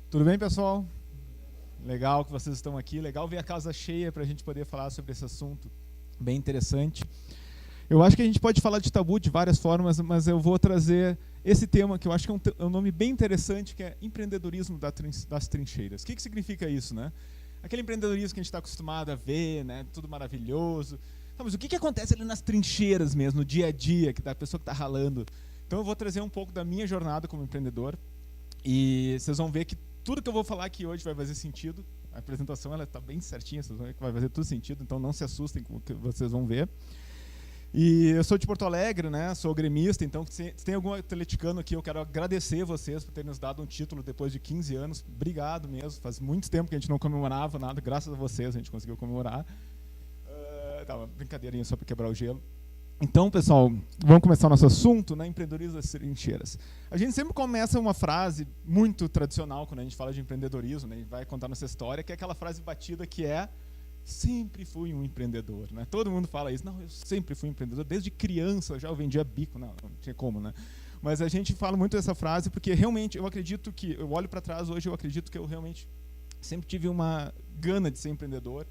Tudo bem, pessoal? Legal que vocês estão aqui. Legal ver a casa cheia para a gente poder falar sobre esse assunto bem interessante. Eu acho que a gente pode falar de tabu de várias formas, mas eu vou trazer esse tema que eu acho que é um nome bem interessante, que é empreendedorismo das trincheiras. O que significa isso, né? Aquele empreendedorismo que a gente está acostumado a ver, né? Tudo maravilhoso. Então, mas o que acontece ali nas trincheiras mesmo, no dia a dia, da pessoa que está ralando? Então eu vou trazer um pouco da minha jornada como empreendedor e vocês vão ver que tudo que eu vou falar aqui hoje vai fazer sentido. A apresentação está bem certinha, vocês vão ver que vai fazer tudo sentido, então não se assustem com o que vocês vão ver. E eu sou de Porto Alegre, né? Sou gremista, então se tem algum atleticano aqui, eu quero agradecer vocês por terem nos dado um título depois de 15 anos. Obrigado mesmo, faz muito tempo que a gente não comemorava nada, graças a vocês a gente conseguiu comemorar. Uma brincadeirinha só para quebrar o gelo. Então, pessoal, vamos começar o nosso assunto, né? Empreendedorismo das trincheiras. A gente sempre começa uma frase muito tradicional quando a gente fala de empreendedorismo, né? A gente vai contar nossa história, que é aquela frase batida que é: sempre fui um empreendedor, né? Todo mundo fala isso. Não, eu sempre fui um empreendedor. Desde criança eu já vendia bico. Não tinha como, né? Mas a gente fala muito dessa frase porque realmente eu acredito que, eu olho para trás hoje, eu acredito que eu realmente sempre tive uma gana de ser empreendedor.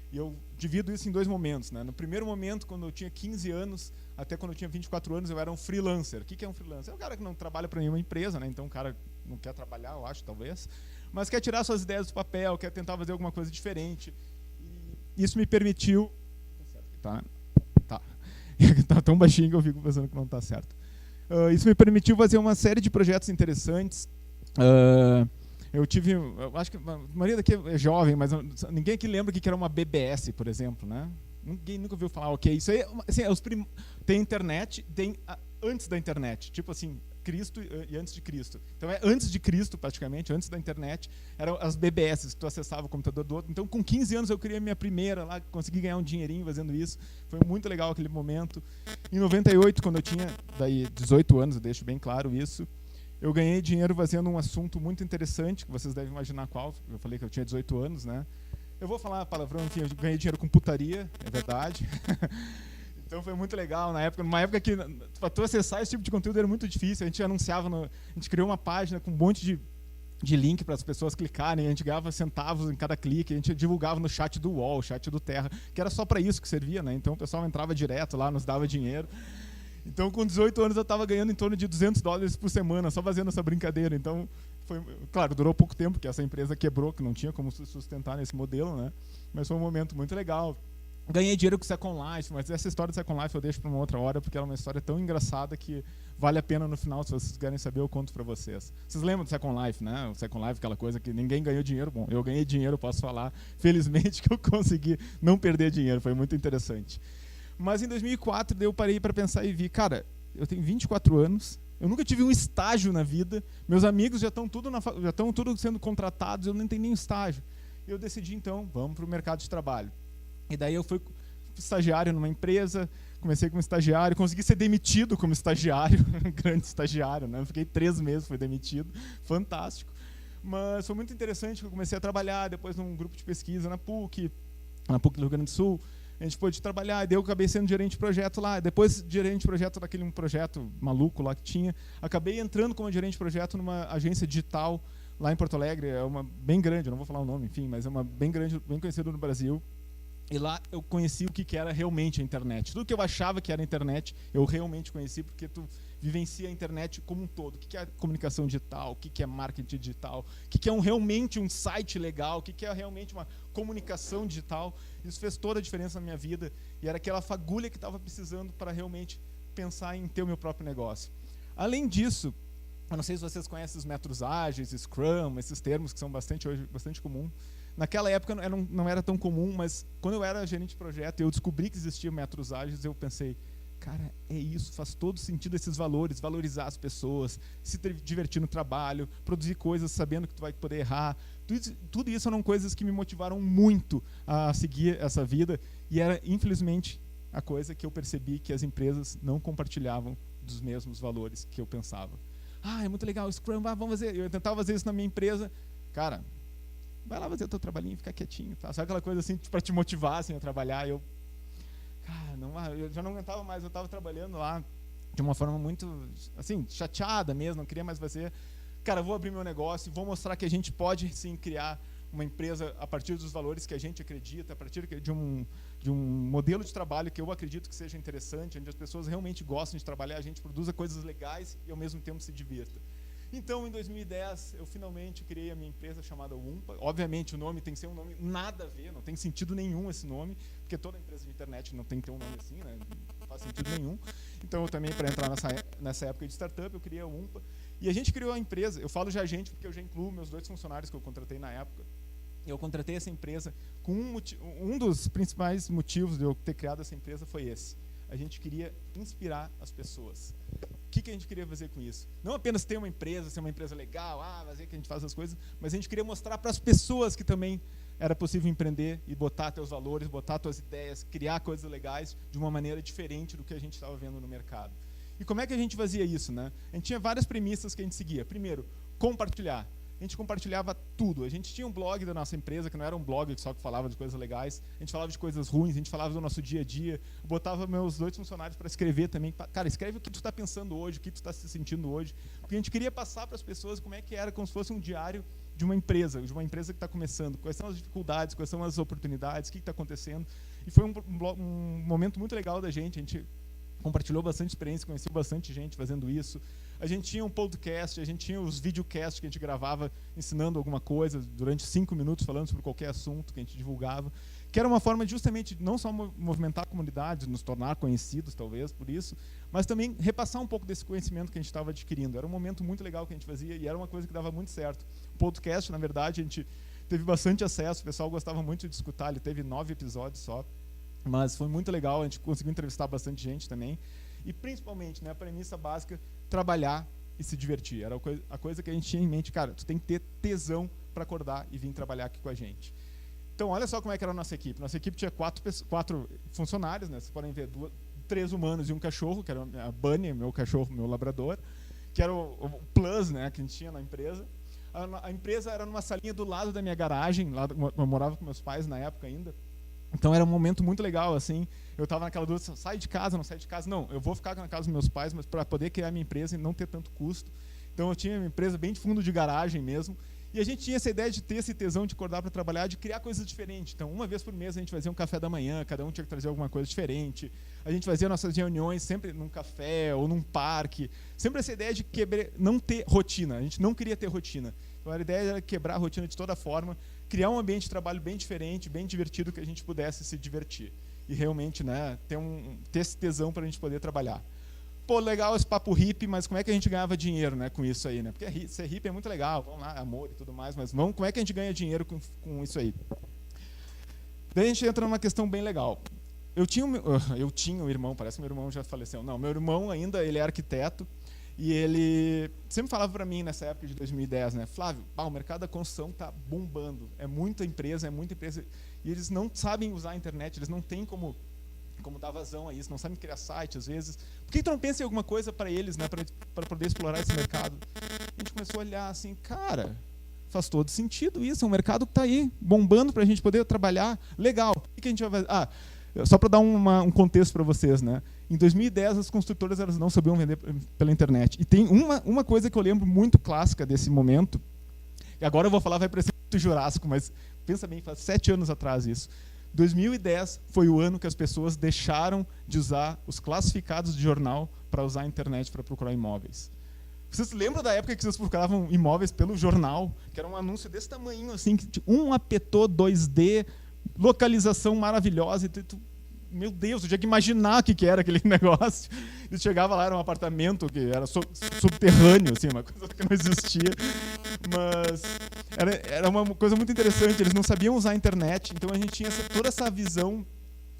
E eu divido isso em dois momentos, né? No primeiro momento, quando eu tinha 15 anos, até quando eu tinha 24 anos, eu era um freelancer. O que é um freelancer? É um cara que não trabalha para nenhuma empresa, né? Então o cara não quer trabalhar, eu acho, talvez, mas quer tirar suas ideias do papel, quer tentar fazer alguma coisa diferente. E isso me permitiu... Tá. Tá tão baixinho que eu fico pensando que não está certo. Isso me permitiu fazer uma série de projetos interessantes. Eu acho que a maioria daqui é jovem, mas ninguém aqui lembra o que era uma BBS, por exemplo, né? Ninguém nunca ouviu falar, ok, isso aí, assim, tem internet, tem antes da internet, tipo assim, Cristo e antes de Cristo. Então é antes de Cristo, praticamente, antes da internet, eram as BBS, que tu acessava o computador do outro. Então com 15 anos eu criei a minha primeira lá, consegui ganhar um dinheirinho fazendo isso, foi muito legal aquele momento. Em 98, quando eu tinha daí 18 anos, eu deixo bem claro isso, eu ganhei dinheiro fazendo um assunto muito interessante, que vocês devem imaginar qual. Eu falei que eu tinha 18 anos, né? Eu vou falar palavrão, enfim, eu ganhei dinheiro com putaria, é verdade. Então foi muito legal na época, numa época que para tu acessar esse tipo de conteúdo era muito difícil. A gente anunciava, a gente criou uma página com um monte de link para as pessoas clicarem, a gente ganhava centavos em cada clique, a gente divulgava no chat do UOL, chat do Terra, que era só para isso que servia, né? Então o pessoal entrava direto lá, nos dava dinheiro. Então, com 18 anos, eu estava ganhando em torno de $200 por semana, só fazendo essa brincadeira. Então, claro, durou pouco tempo, porque essa empresa quebrou, que não tinha como se sustentar nesse modelo, né? Mas foi um momento muito legal. Ganhei dinheiro com o Second Life, mas essa história do Second Life eu deixo para uma outra hora, porque ela é uma história tão engraçada que vale a pena no final, se vocês querem saber, eu conto para vocês. Vocês lembram do Second Life, né? O Second Life, aquela coisa que ninguém ganhou dinheiro. Bom, eu ganhei dinheiro, posso falar, felizmente, que eu consegui não perder dinheiro, foi muito interessante. Mas em 2004 eu parei para pensar e vi, cara, eu tenho 24 anos, eu nunca tive um estágio na vida, meus amigos já estão tudo sendo contratados, eu não tenho nem estágio. E eu decidi, então, vamos para o mercado de trabalho. E daí eu fui estagiário numa empresa, comecei como estagiário, consegui ser demitido como estagiário, grande estagiário, né? Fiquei 3 meses, fui demitido, fantástico. Mas foi muito interessante que eu comecei a trabalhar depois num grupo de pesquisa na PUC do Rio Grande do Sul. A gente pôde trabalhar, e daí eu acabei sendo gerente de projeto lá. Depois, gerente de projeto daquele projeto maluco lá que tinha, acabei entrando como gerente de projeto numa agência digital lá em Porto Alegre, é uma bem grande, eu não vou falar o nome, enfim, mas é uma bem grande, bem conhecida no Brasil. E lá eu conheci o que era realmente a internet. Tudo que eu achava que era a internet, eu realmente conheci, porque tu vivencia a internet como um todo. O que é comunicação digital, o que é marketing digital, o que é realmente um site legal, o que é realmente uma comunicação digital. Isso fez toda a diferença na minha vida e era aquela fagulha que estava precisando para realmente pensar em ter o meu próprio negócio. Além disso, eu não sei se vocês conhecem os métodos ágeis, Scrum, esses termos que são hoje bastante comum. Naquela época não era tão comum, mas quando eu era gerente de projeto e eu descobri que existiam métodos ágeis, eu pensei, cara, é isso, faz todo sentido esses valores, valorizar as pessoas, se divertir no trabalho, produzir coisas sabendo que tu vai poder errar. Tudo isso eram coisas que me motivaram muito a seguir essa vida, e era, infelizmente, a coisa que eu percebi que as empresas não compartilhavam dos mesmos valores que eu pensava. É muito legal, Scrum, vamos fazer. Eu tentava fazer isso na minha empresa. Cara, vai lá fazer o teu trabalhinho, fica quietinho, tá? Sabe aquela coisa assim, para te motivar assim, a trabalhar? Eu já não aguentava mais, eu estava trabalhando lá de uma forma muito, assim, chateada mesmo, não queria mais fazer. Cara, vou abrir meu negócio, vou mostrar que a gente pode, sim, criar uma empresa a partir dos valores que a gente acredita, a partir de um modelo de trabalho que eu acredito que seja interessante, onde as pessoas realmente gostam de trabalhar, a gente produza coisas legais e, ao mesmo tempo, se divirta. Então, em 2010, eu finalmente criei a minha empresa chamada Wumpa. Obviamente, o nome tem que ser um nome nada a ver, não tem sentido nenhum esse nome, porque toda empresa de internet não tem que ter um nome assim, né? Não faz sentido nenhum. Então, eu também, para entrar nessa época de startup, eu criei a Wumpa. E a gente criou a empresa, eu falo já a gente, porque eu já incluo meus 2 funcionários que eu contratei na época. Eu contratei essa empresa com um dos principais motivos de eu ter criado essa empresa foi esse. A gente queria inspirar as pessoas. O que a gente queria fazer com isso? Não apenas ter uma empresa, ser uma empresa legal, fazer que a gente faz as coisas, mas a gente queria mostrar para as pessoas que também era possível empreender e botar teus valores, botar tuas ideias, criar coisas legais de uma maneira diferente do que a gente estava vendo no mercado. E como é que a gente fazia isso, né? A gente tinha várias premissas que a gente seguia. Primeiro, compartilhar. A gente compartilhava tudo. A gente tinha um blog da nossa empresa, que não era um blog só que falava de coisas legais. A gente falava de coisas ruins, a gente falava do nosso dia a dia. Eu botava meus 2 funcionários para escrever também. Cara, escreve o que tu está pensando hoje, o que tu está se sentindo hoje. Porque a gente queria passar para as pessoas como é que era, como se fosse um diário de uma empresa que está começando. Quais são as dificuldades, quais são as oportunidades, o que está acontecendo. E foi um momento muito legal da gente. A gente compartilhou bastante experiência, conheceu bastante gente fazendo isso. A gente tinha um podcast, a gente tinha os videocasts que a gente gravava ensinando alguma coisa durante 5 minutos, falando sobre qualquer assunto que a gente divulgava, que era uma forma de justamente não só movimentar a comunidade, nos tornar conhecidos, talvez, por isso, mas também repassar um pouco desse conhecimento que a gente estava adquirindo. Era um momento muito legal que a gente fazia e era uma coisa que dava muito certo. O podcast, na verdade, a gente teve bastante acesso, o pessoal gostava muito de escutar, ele teve 9 episódios só, mas foi muito legal, a gente conseguiu entrevistar bastante gente também. E principalmente, né, a premissa básica, trabalhar e se divertir. Era a coisa que a gente tinha em mente. Cara, tu tem que ter tesão para acordar e vir trabalhar aqui com a gente. Então, olha só como é que era a nossa equipe. Nossa equipe tinha 4 funcionários, né? Vocês podem ver 3 humanos e um cachorro, que era a Bunny, meu cachorro, meu labrador, que era o plus, né, que a gente tinha na empresa. A empresa era numa salinha do lado da minha garagem, lá eu morava com meus pais na época ainda. Então era um momento muito legal, assim. Eu estava naquela dúvida, sai de casa, não sai de casa. Não, eu vou ficar na casa dos meus pais, mas para poder criar minha empresa e não ter tanto custo. Então eu tinha uma empresa bem de fundo de garagem mesmo. E a gente tinha essa ideia de ter esse tesão de acordar para trabalhar, de criar coisas diferentes. Então, uma vez por mês a gente fazia um café da manhã, cada um tinha que trazer alguma coisa diferente. A gente fazia nossas reuniões sempre num café ou num parque. Sempre essa ideia de não ter rotina. A gente não queria ter rotina. Então, a ideia era quebrar a rotina de toda forma, criar um ambiente de trabalho bem diferente, bem divertido, que a gente pudesse se divertir. E realmente, né, ter esse tesão para a gente poder trabalhar. Pô, legal esse papo hippie, mas como é que a gente ganhava dinheiro, né, com isso aí, né? Porque ser hippie é muito legal, vamos lá, amor e tudo mais, mas como é que a gente ganha dinheiro com isso aí? Daí a gente entra numa questão bem legal. Eu tinha um irmão, parece que meu irmão já faleceu. Não, meu irmão ainda, ele é arquiteto, e ele sempre falava para mim nessa época de 2010, né, Flávio, o mercado da construção está bombando, é muita empresa, e eles não sabem usar a internet, eles não têm como dar vazão a isso, não sabem criar site às vezes. Por que tu não pensa em alguma coisa para eles, né, para poder explorar esse mercado? A gente começou a olhar assim, cara, faz todo sentido isso, é um mercado que está aí, bombando para a gente poder trabalhar, legal. O que a gente vai fazer? Só para dar um contexto para vocês, né? Em 2010, as construtoras elas não sabiam vender pela internet. E tem uma coisa que eu lembro muito clássica desse momento, e agora eu vou falar, vai parecer muito jurássico, mas pensa bem, faz 7 anos atrás isso. 2010 foi o ano que as pessoas deixaram de usar os classificados de jornal para usar a internet para procurar imóveis. Vocês lembram da época que vocês procuravam imóveis pelo jornal, que era um anúncio desse tamanho, assim, que um apetô 2D, localização maravilhosa, meu Deus, eu tinha que imaginar o que era aquele negócio. E chegava lá, era um apartamento que era subterrâneo, assim, uma coisa que não existia. Mas era uma coisa muito interessante, eles não sabiam usar a internet, então a gente tinha toda essa visão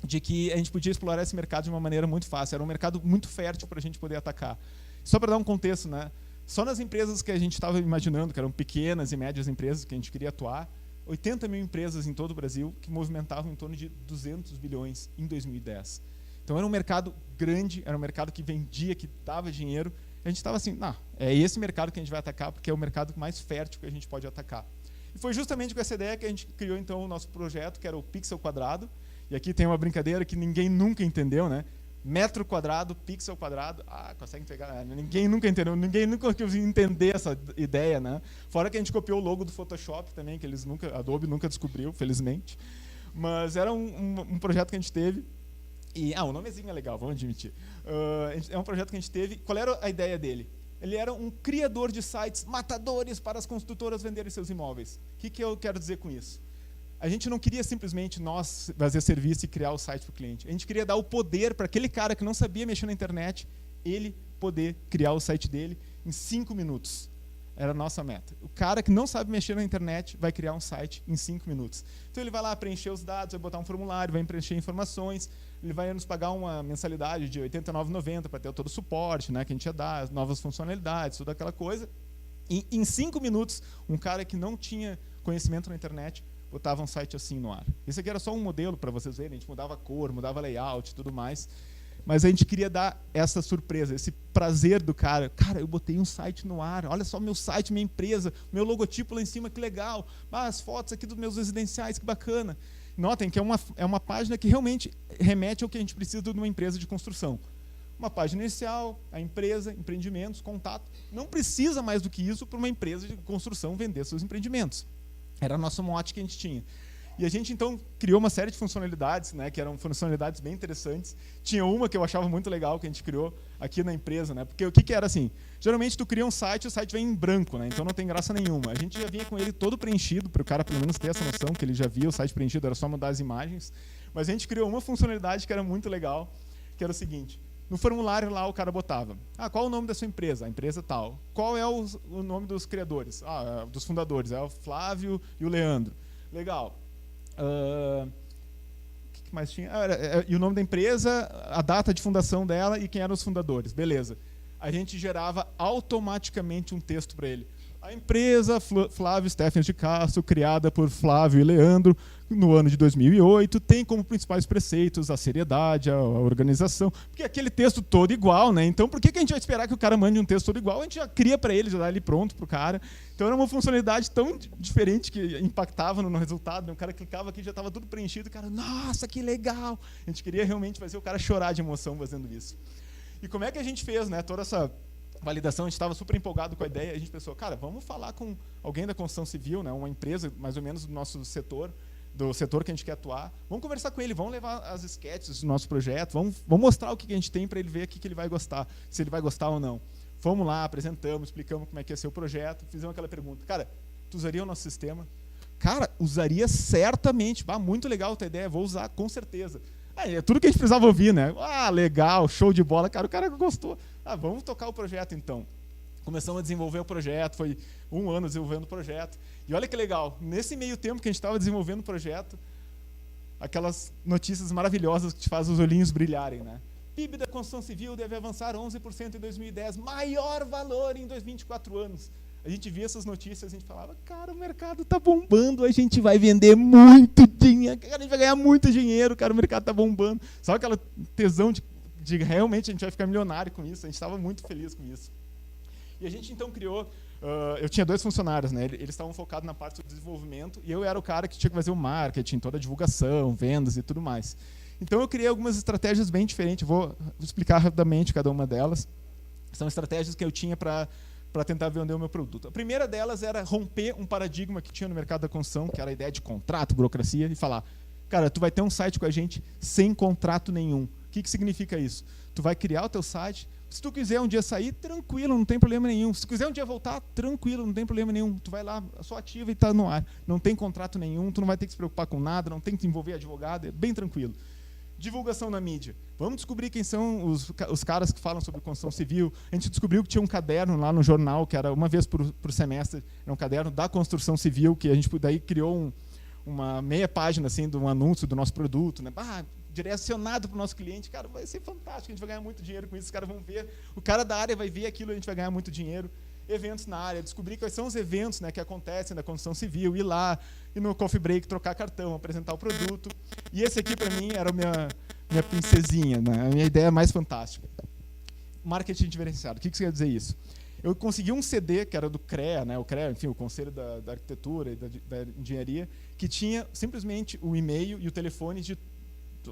de que a gente podia explorar esse mercado de uma maneira muito fácil. Era um mercado muito fértil para a gente poder atacar. Só para dar um contexto, né? Só nas empresas que a gente estava imaginando, que eram pequenas e médias empresas que a gente queria atuar, 80 mil empresas em todo o Brasil que movimentavam em torno de 200 bilhões em 2010. Então era um mercado grande, era um mercado que vendia, que dava dinheiro. A gente estava assim, não, é esse mercado que a gente vai atacar porque é o mercado mais fértil que a gente pode atacar. E foi justamente com essa ideia que a gente criou então o nosso projeto, que era o Pixel Quadrado. E aqui tem uma brincadeira que ninguém nunca entendeu, né? Metro quadrado, pixel quadrado, consegue pegar, ninguém nunca entendeu, ninguém nunca conseguiu entender essa ideia, né? Fora que a gente copiou o logo do Photoshop também, que a Adobe nunca descobriu, felizmente. Mas era um projeto que a gente teve, e o nomezinho é legal, vamos admitir. É um projeto que a gente teve. Qual era a ideia dele? Ele era um criador de sites matadores para as construtoras venderem seus imóveis. O que eu quero dizer com isso? A gente não queria simplesmente nós fazer serviço e criar o site para o cliente. A gente queria dar o poder para aquele cara que não sabia mexer na internet, ele poder criar o site dele em 5 minutos. Era a nossa meta. O cara que não sabe mexer na internet vai criar um site em 5 minutos. Então ele vai lá preencher os dados, vai botar um formulário, vai preencher informações, ele vai nos pagar uma mensalidade de R$ 89,90 para ter todo o suporte, né, que a gente ia dar, as novas funcionalidades, toda aquela coisa. E em 5 minutos, um cara que não tinha conhecimento na internet botava um site assim no ar. Esse aqui era só um modelo para vocês verem, a gente mudava a cor, mudava layout e tudo mais, mas a gente queria dar essa surpresa, esse prazer do cara. Cara, eu botei um site no ar, olha só meu site, minha empresa, meu logotipo lá em cima, que legal, as fotos aqui dos meus residenciais, que bacana. Notem que é uma página que realmente remete ao que a gente precisa de uma empresa de construção. Uma página inicial, a empresa, empreendimentos, contato. Não precisa mais do que isso para uma empresa de construção vender seus empreendimentos. Era o nosso mote que a gente tinha. E a gente, então, criou uma série de funcionalidades, né, que eram funcionalidades bem interessantes. Tinha uma que eu achava muito legal, que a gente criou aqui na empresa, né, porque o que era assim? Geralmente, tu cria um site, o site vem em branco, né, então não tem graça nenhuma. A gente já vinha com ele todo preenchido, para o cara pelo menos ter essa noção, que ele já via o site preenchido, era só mudar as imagens. Mas a gente criou uma funcionalidade que era muito legal, que era o seguinte: no formulário lá o cara botava, qual é o nome da sua empresa? A empresa tal. Qual é o nome dos criadores? Dos fundadores, é o Flávio e o Leandro. Legal. O que mais tinha? E o nome da empresa, a data de fundação dela e quem eram os fundadores. Beleza. A gente gerava automaticamente um texto para ele. A empresa Flávio Stephens de Castro, criada por Flávio e Leandro no ano de 2008, tem como principais preceitos a seriedade, a organização, porque aquele texto todo igual, né? Então, por que a gente vai esperar que o cara mande um texto todo igual? A gente já cria para ele, já dá ele pronto para o cara. Então, era uma funcionalidade tão diferente que impactava no resultado, né? O cara clicava aqui, já estava tudo preenchido, o cara, nossa, que legal! A gente queria realmente fazer o cara chorar de emoção fazendo isso. E como é que a gente fez, né? Toda essa validação, a gente estava super empolgado com a ideia, a gente pensou, cara, vamos falar com alguém da construção civil, né, uma empresa mais ou menos do nosso setor, do setor que a gente quer atuar, vamos conversar com ele, vamos levar as sketches do nosso projeto, vamos mostrar o que a gente tem para ele ver o que ele vai gostar, se ele vai gostar ou não. Fomos lá, apresentamos, explicamos como é que ia ser o projeto, fizemos aquela pergunta, cara, tu usaria o nosso sistema? Cara, usaria certamente, muito legal a tua ideia, vou usar com certeza. É tudo que a gente precisava ouvir, né? Legal, show de bola, cara, o cara gostou. Vamos tocar o projeto então. Começamos a desenvolver o projeto, foi 1 ano desenvolvendo o projeto. E olha que legal, nesse meio tempo que a gente estava desenvolvendo o projeto, aquelas notícias maravilhosas que te fazem os olhinhos brilharem, né? PIB da construção civil deve avançar 11% em 2010, maior valor em 24 anos. A gente via essas notícias, a gente falava, cara, o mercado está bombando, a gente vai vender muito dinheiro, a gente vai ganhar muito dinheiro, cara, o mercado está bombando. Sabe aquela tesão de realmente a gente vai ficar milionário com isso? A gente estava muito feliz com isso. E a gente então criou, eu tinha 2 funcionários, né? Eles estavam focados na parte do desenvolvimento e eu era o cara que tinha que fazer o marketing, toda a divulgação, vendas e tudo mais. Então eu criei algumas estratégias bem diferentes, vou explicar rapidamente cada uma delas. São estratégias que eu tinha para tentar vender o meu produto. A primeira delas era romper um paradigma que tinha no mercado da construção, que era a ideia de contrato, burocracia, e falar, cara, tu vai ter um site com a gente sem contrato nenhum. O que significa isso? Tu vai criar o teu site, se tu quiser um dia sair, tranquilo, não tem problema nenhum. Se tu quiser um dia voltar, tranquilo, não tem problema nenhum. Tu vai lá, só ativa e está no ar. Não tem contrato nenhum, tu não vai ter que se preocupar com nada, não tem que envolver advogado, é bem tranquilo. Divulgação na mídia. Vamos descobrir quem são os caras que falam sobre construção civil. A gente descobriu que tinha um caderno lá no jornal, que era uma vez por semestre, era um caderno da construção civil, que a gente daí criou uma meia página assim, de um anúncio do nosso produto. Né? direcionado para o nosso cliente, cara, vai ser fantástico, a gente vai ganhar muito dinheiro com isso, os caras vão ver, o cara da área vai ver aquilo, a gente vai ganhar muito dinheiro. Eventos na área, descobrir quais são os eventos, né, que acontecem na construção civil, ir lá, ir no coffee break, trocar cartão, apresentar o produto. E esse aqui, para mim, era a minha princesinha, né, a minha ideia mais fantástica. Marketing diferenciado. O que quer dizer isso? Eu consegui um CD, que era do CREA, né, o CREA, enfim, o Conselho da Arquitetura e da Engenharia, que tinha simplesmente o e-mail e o telefone de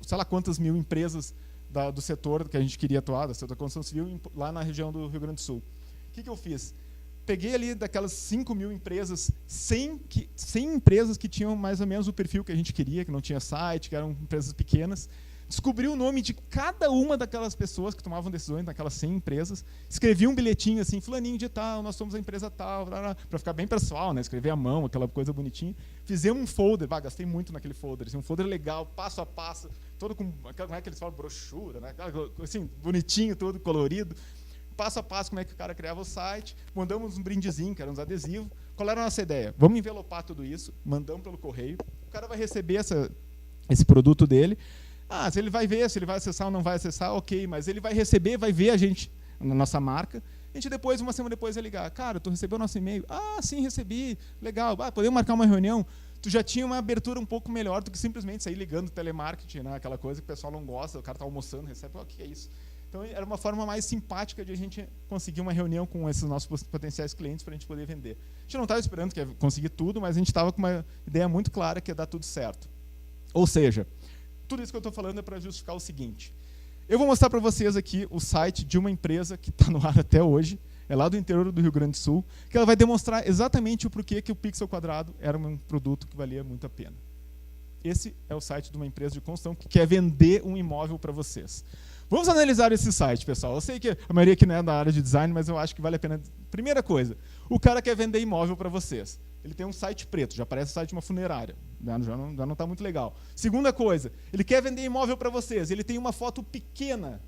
sei lá quantas mil empresas do setor que a gente queria atuar, do setor da construção civil, lá na região do Rio Grande do Sul. O que eu fiz? Peguei ali daquelas 5.000 empresas, 100 empresas que tinham mais ou menos o perfil que a gente queria, que não tinha site, que eram empresas pequenas. Descobri o nome de cada uma daquelas pessoas que tomavam decisões naquelas 100 empresas, escrevi um bilhetinho assim, fulaninho de tal, nós somos a empresa tal, para ficar bem pessoal, né? Escrever à mão, aquela coisa bonitinha. Fizemos um folder, gastei muito naquele folder, assim, um folder legal, passo a passo, todo com, como é que eles falam, brochura, né? Assim, bonitinho, todo colorido. Passo a passo como é que o cara criava o site, mandamos um brindezinho, que eram uns adesivos. Qual era a nossa ideia? Vamos envelopar tudo isso, mandamos pelo correio, o cara vai receber esse produto dele. Se ele vai ver, se ele vai acessar ou não vai acessar, ok, mas ele vai receber, vai ver a gente, na nossa marca. A gente depois, uma semana depois, vai ligar. Cara, tu recebeu o nosso e-mail? Sim, recebi, legal. Podemos marcar uma reunião? Tu já tinha uma abertura um pouco melhor do que simplesmente sair ligando telemarketing, né? Aquela coisa que o pessoal não gosta, o cara está almoçando, recebe, o que é isso? Então, era uma forma mais simpática de a gente conseguir uma reunião com esses nossos potenciais clientes para a gente poder vender. A gente não estava esperando que ia conseguir tudo, mas a gente estava com uma ideia muito clara que ia dar tudo certo. Ou seja, tudo isso que eu estou falando é para justificar o seguinte. Eu vou mostrar para vocês aqui o site de uma empresa que está no ar até hoje, é lá do interior do Rio Grande do Sul, que ela vai demonstrar exatamente o porquê que o pixel quadrado era um produto que valia muito a pena. Esse é o site de uma empresa de construção que quer vender um imóvel para vocês. Vamos analisar esse site, pessoal. Eu sei que a maioria aqui não é da área de design, mas eu acho que vale a pena. Primeira coisa, o cara quer vender imóvel para vocês. Ele tem um site preto, já parece o site de uma funerária. Já não está muito legal. Segunda coisa, ele quer vender imóvel para vocês. Ele tem uma foto pequena,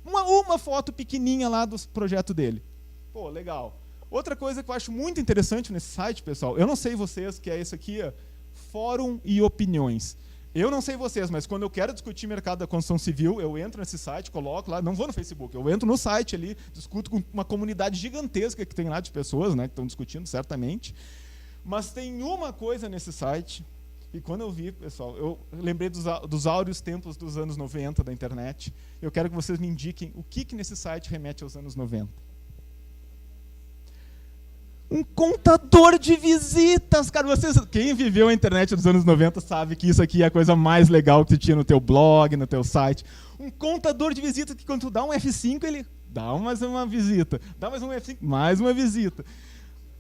uma foto pequenininha lá do projeto dele. Pô, legal. Outra coisa que eu acho muito interessante nesse site, pessoal, eu não sei vocês, que é isso aqui, Fórum e Opiniões. Eu não sei vocês, mas quando eu quero discutir mercado da construção civil, eu entro nesse site, coloco lá, não vou no Facebook, eu entro no site ali, discuto com uma comunidade gigantesca que tem lá de pessoas, né, que estão discutindo certamente. Mas tem uma coisa nesse site, e quando eu vi, pessoal, eu lembrei dos áureos tempos dos anos 90 da internet. Eu quero que vocês me indiquem o que nesse site remete aos anos 90. Um contador de visitas, cara. Quem viveu a internet dos anos 90 sabe que isso aqui é a coisa mais legal que tu tinha no teu blog, no teu site. Um contador de visitas que quando tu dá um F5, ele dá mais uma visita. Dá mais um F5, mais uma visita.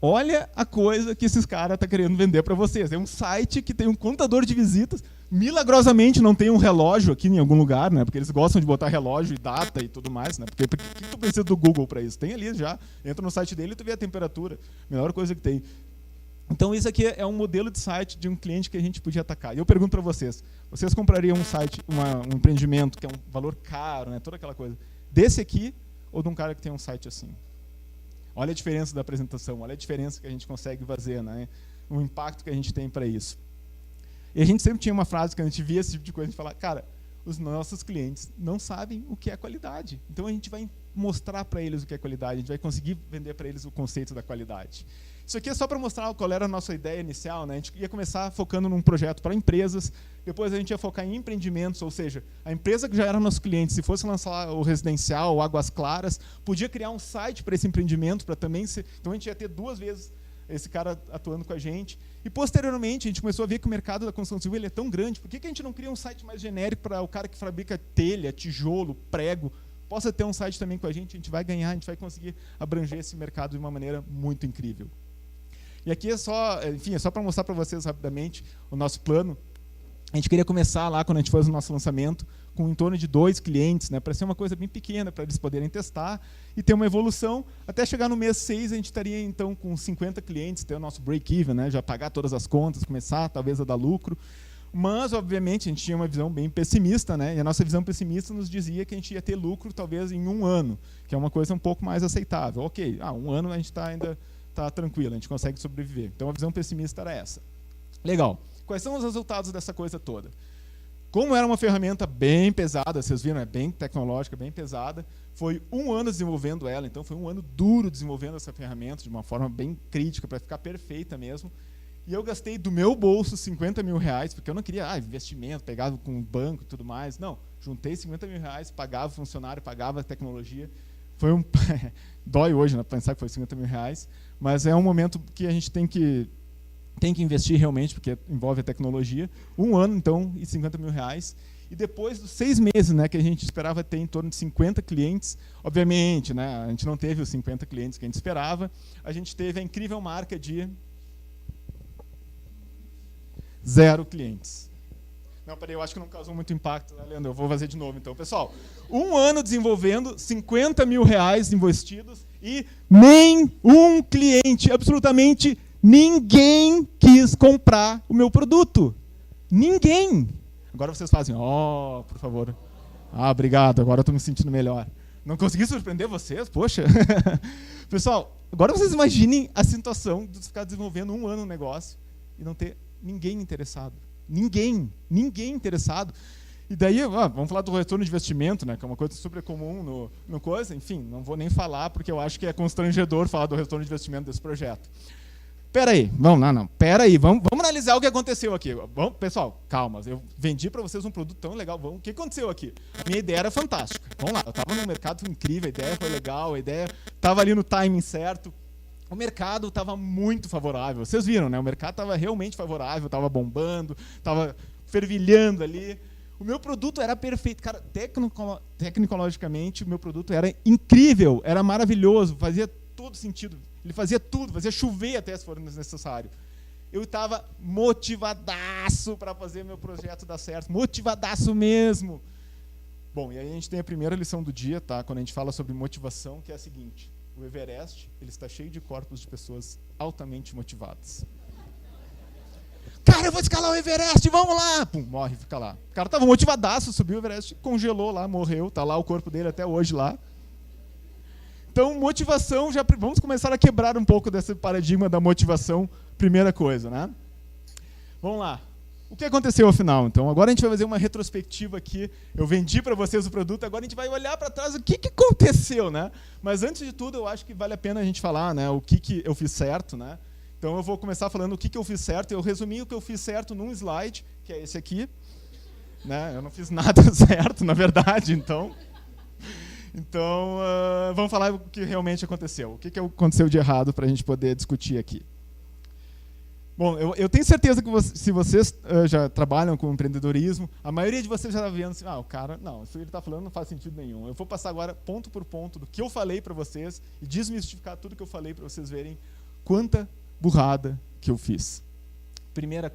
Olha a coisa que esses caras estão querendo vender para vocês. É um site que tem um contador de visitas. Milagrosamente não tem um relógio aqui em algum lugar, né? Porque eles gostam de botar relógio e data e tudo mais, né? Porque por que tu precisa do Google para isso? Tem ali já. Entra no site dele e tu vê a temperatura. Melhor coisa que tem. Então isso aqui é um modelo de site de um cliente que a gente podia atacar. E eu pergunto para vocês, vocês comprariam um site, um empreendimento que é um valor caro, né? Toda aquela coisa, desse aqui ou de um cara que tem um site assim? Olha a diferença da apresentação, olha a diferença que a gente consegue fazer, né? O impacto que a gente tem para isso. E a gente sempre tinha uma frase, que a gente via esse tipo de coisa, a gente fala, cara, os nossos clientes não sabem o que é qualidade. Então a gente vai mostrar para eles o que é qualidade, a gente vai conseguir vender para eles o conceito da qualidade. Isso aqui é só para mostrar qual era a nossa ideia inicial, né? A gente ia começar focando num projeto para empresas, depois a gente ia focar em empreendimentos, ou seja, a empresa que já era nosso cliente, se fosse lançar o residencial, o Águas Claras, podia criar um site para esse empreendimento, para também ser... Então a gente ia ter 2 vezes esse cara atuando com a gente. E posteriormente a gente começou a ver que o mercado da construção civil ele é tão grande, por que a gente não cria um site mais genérico para o cara que fabrica telha, tijolo, prego, possa ter um site também com a gente vai ganhar, a gente vai conseguir abranger esse mercado de uma maneira muito incrível. E aqui é só, enfim, é só para mostrar para vocês rapidamente o nosso plano. A gente queria começar lá, quando a gente fez o nosso lançamento, com em torno de 2 clientes, né, para ser uma coisa bem pequena, para eles poderem testar e ter uma evolução. Até chegar no mês 6, a gente estaria então com 50 clientes, ter o nosso break-even, né, já pagar todas as contas, começar talvez a dar lucro. Mas, obviamente, a gente tinha uma visão bem pessimista, né, e a nossa visão pessimista nos dizia que a gente ia ter lucro talvez em 1 ano, que é uma coisa um pouco mais aceitável. Ok, 1 ano a gente ainda está tranquilo, a gente consegue sobreviver. Então a visão pessimista era essa. Legal. Quais são os resultados dessa coisa toda? Como era uma ferramenta bem pesada, vocês viram, é bem tecnológica, bem pesada, foi 1 ano desenvolvendo ela, então foi 1 ano duro desenvolvendo essa ferramenta de uma forma bem crítica, para ficar perfeita mesmo. E eu gastei do meu bolso 50 mil reais, porque eu não queria investimento, pegava com o banco e tudo mais. Não, juntei 50 mil reais, pagava o funcionário, pagava a tecnologia. Foi dói hoje, né, pensar que foi 50 mil reais, mas é um momento que a gente tem que investir realmente, porque envolve a tecnologia. 1 ano, então, e 50 mil reais. E depois dos 6 meses, né, que a gente esperava ter em torno de 50 clientes, obviamente, né, a gente não teve os 50 clientes que a gente esperava, a gente teve a incrível marca de 0 clientes. Não, peraí, eu acho que não causou muito impacto, né, Leandro? Eu vou fazer de novo, então. Pessoal, 1 ano desenvolvendo, 50 mil reais investidos e nenhum cliente, absolutamente ninguém quis comprar o meu produto. Ninguém. Agora vocês fazem, por favor. Obrigado, agora eu estou me sentindo melhor. Não consegui surpreender vocês? Poxa. Pessoal, agora vocês imaginem a situação de ficar desenvolvendo 1 ano um negócio e não ter ninguém interessado. Ninguém interessado. E daí, vamos falar do retorno de investimento, né, que é uma coisa super comum no coisa. Enfim, não vou nem falar, porque eu acho que é constrangedor falar do retorno de investimento desse projeto. Peraí, vamos analisar o que aconteceu aqui. Pessoal, calma, eu vendi para vocês um produto tão legal. O que aconteceu aqui? Minha ideia era fantástica. Vamos lá, eu estava num mercado incrível, a ideia foi legal, a ideia estava ali no timing certo. O mercado estava muito favorável. Vocês viram, né? O mercado estava realmente favorável, estava bombando, estava fervilhando ali. O meu produto era perfeito. Cara, tecnologicamente, o meu produto era incrível, era maravilhoso, fazia todo sentido. Ele fazia tudo, fazia chover até se for necessário. Eu estava motivadaço para fazer meu projeto dar certo, motivadaço mesmo. Bom, e aí a gente tem a primeira lição do dia, tá? Quando a gente fala sobre motivação, que é a seguinte: o Everest, ele está cheio de corpos de pessoas altamente motivadas. Cara, eu vou escalar o Everest, vamos lá! Pum, morre, fica lá. O cara estava motivadaço, subiu o Everest, congelou lá, morreu, tá lá o corpo dele até hoje lá. Então, motivação, vamos começar a quebrar um pouco desse paradigma da motivação, primeira coisa, né? Vamos lá. O que aconteceu afinal? Então, agora a gente vai fazer uma retrospectiva aqui. Eu vendi para vocês o produto, agora a gente vai olhar para trás o que aconteceu, né? Mas antes de tudo, eu acho que vale a pena a gente falar, né, o que eu fiz certo, né? Então, eu vou começar falando o que eu fiz certo. Eu resumi o que eu fiz certo num slide, que é esse aqui, né? Eu não fiz nada certo, na verdade, então... Então, vamos falar o que realmente aconteceu. O que aconteceu de errado para a gente poder discutir aqui. Bom, eu tenho certeza que se vocês já trabalham com empreendedorismo, a maioria de vocês já está vendo assim, o cara, não, isso que ele está falando não faz sentido nenhum. Eu vou passar agora ponto por ponto do que eu falei para vocês e desmistificar tudo que eu falei para vocês verem quanta burrada que eu fiz. Primeira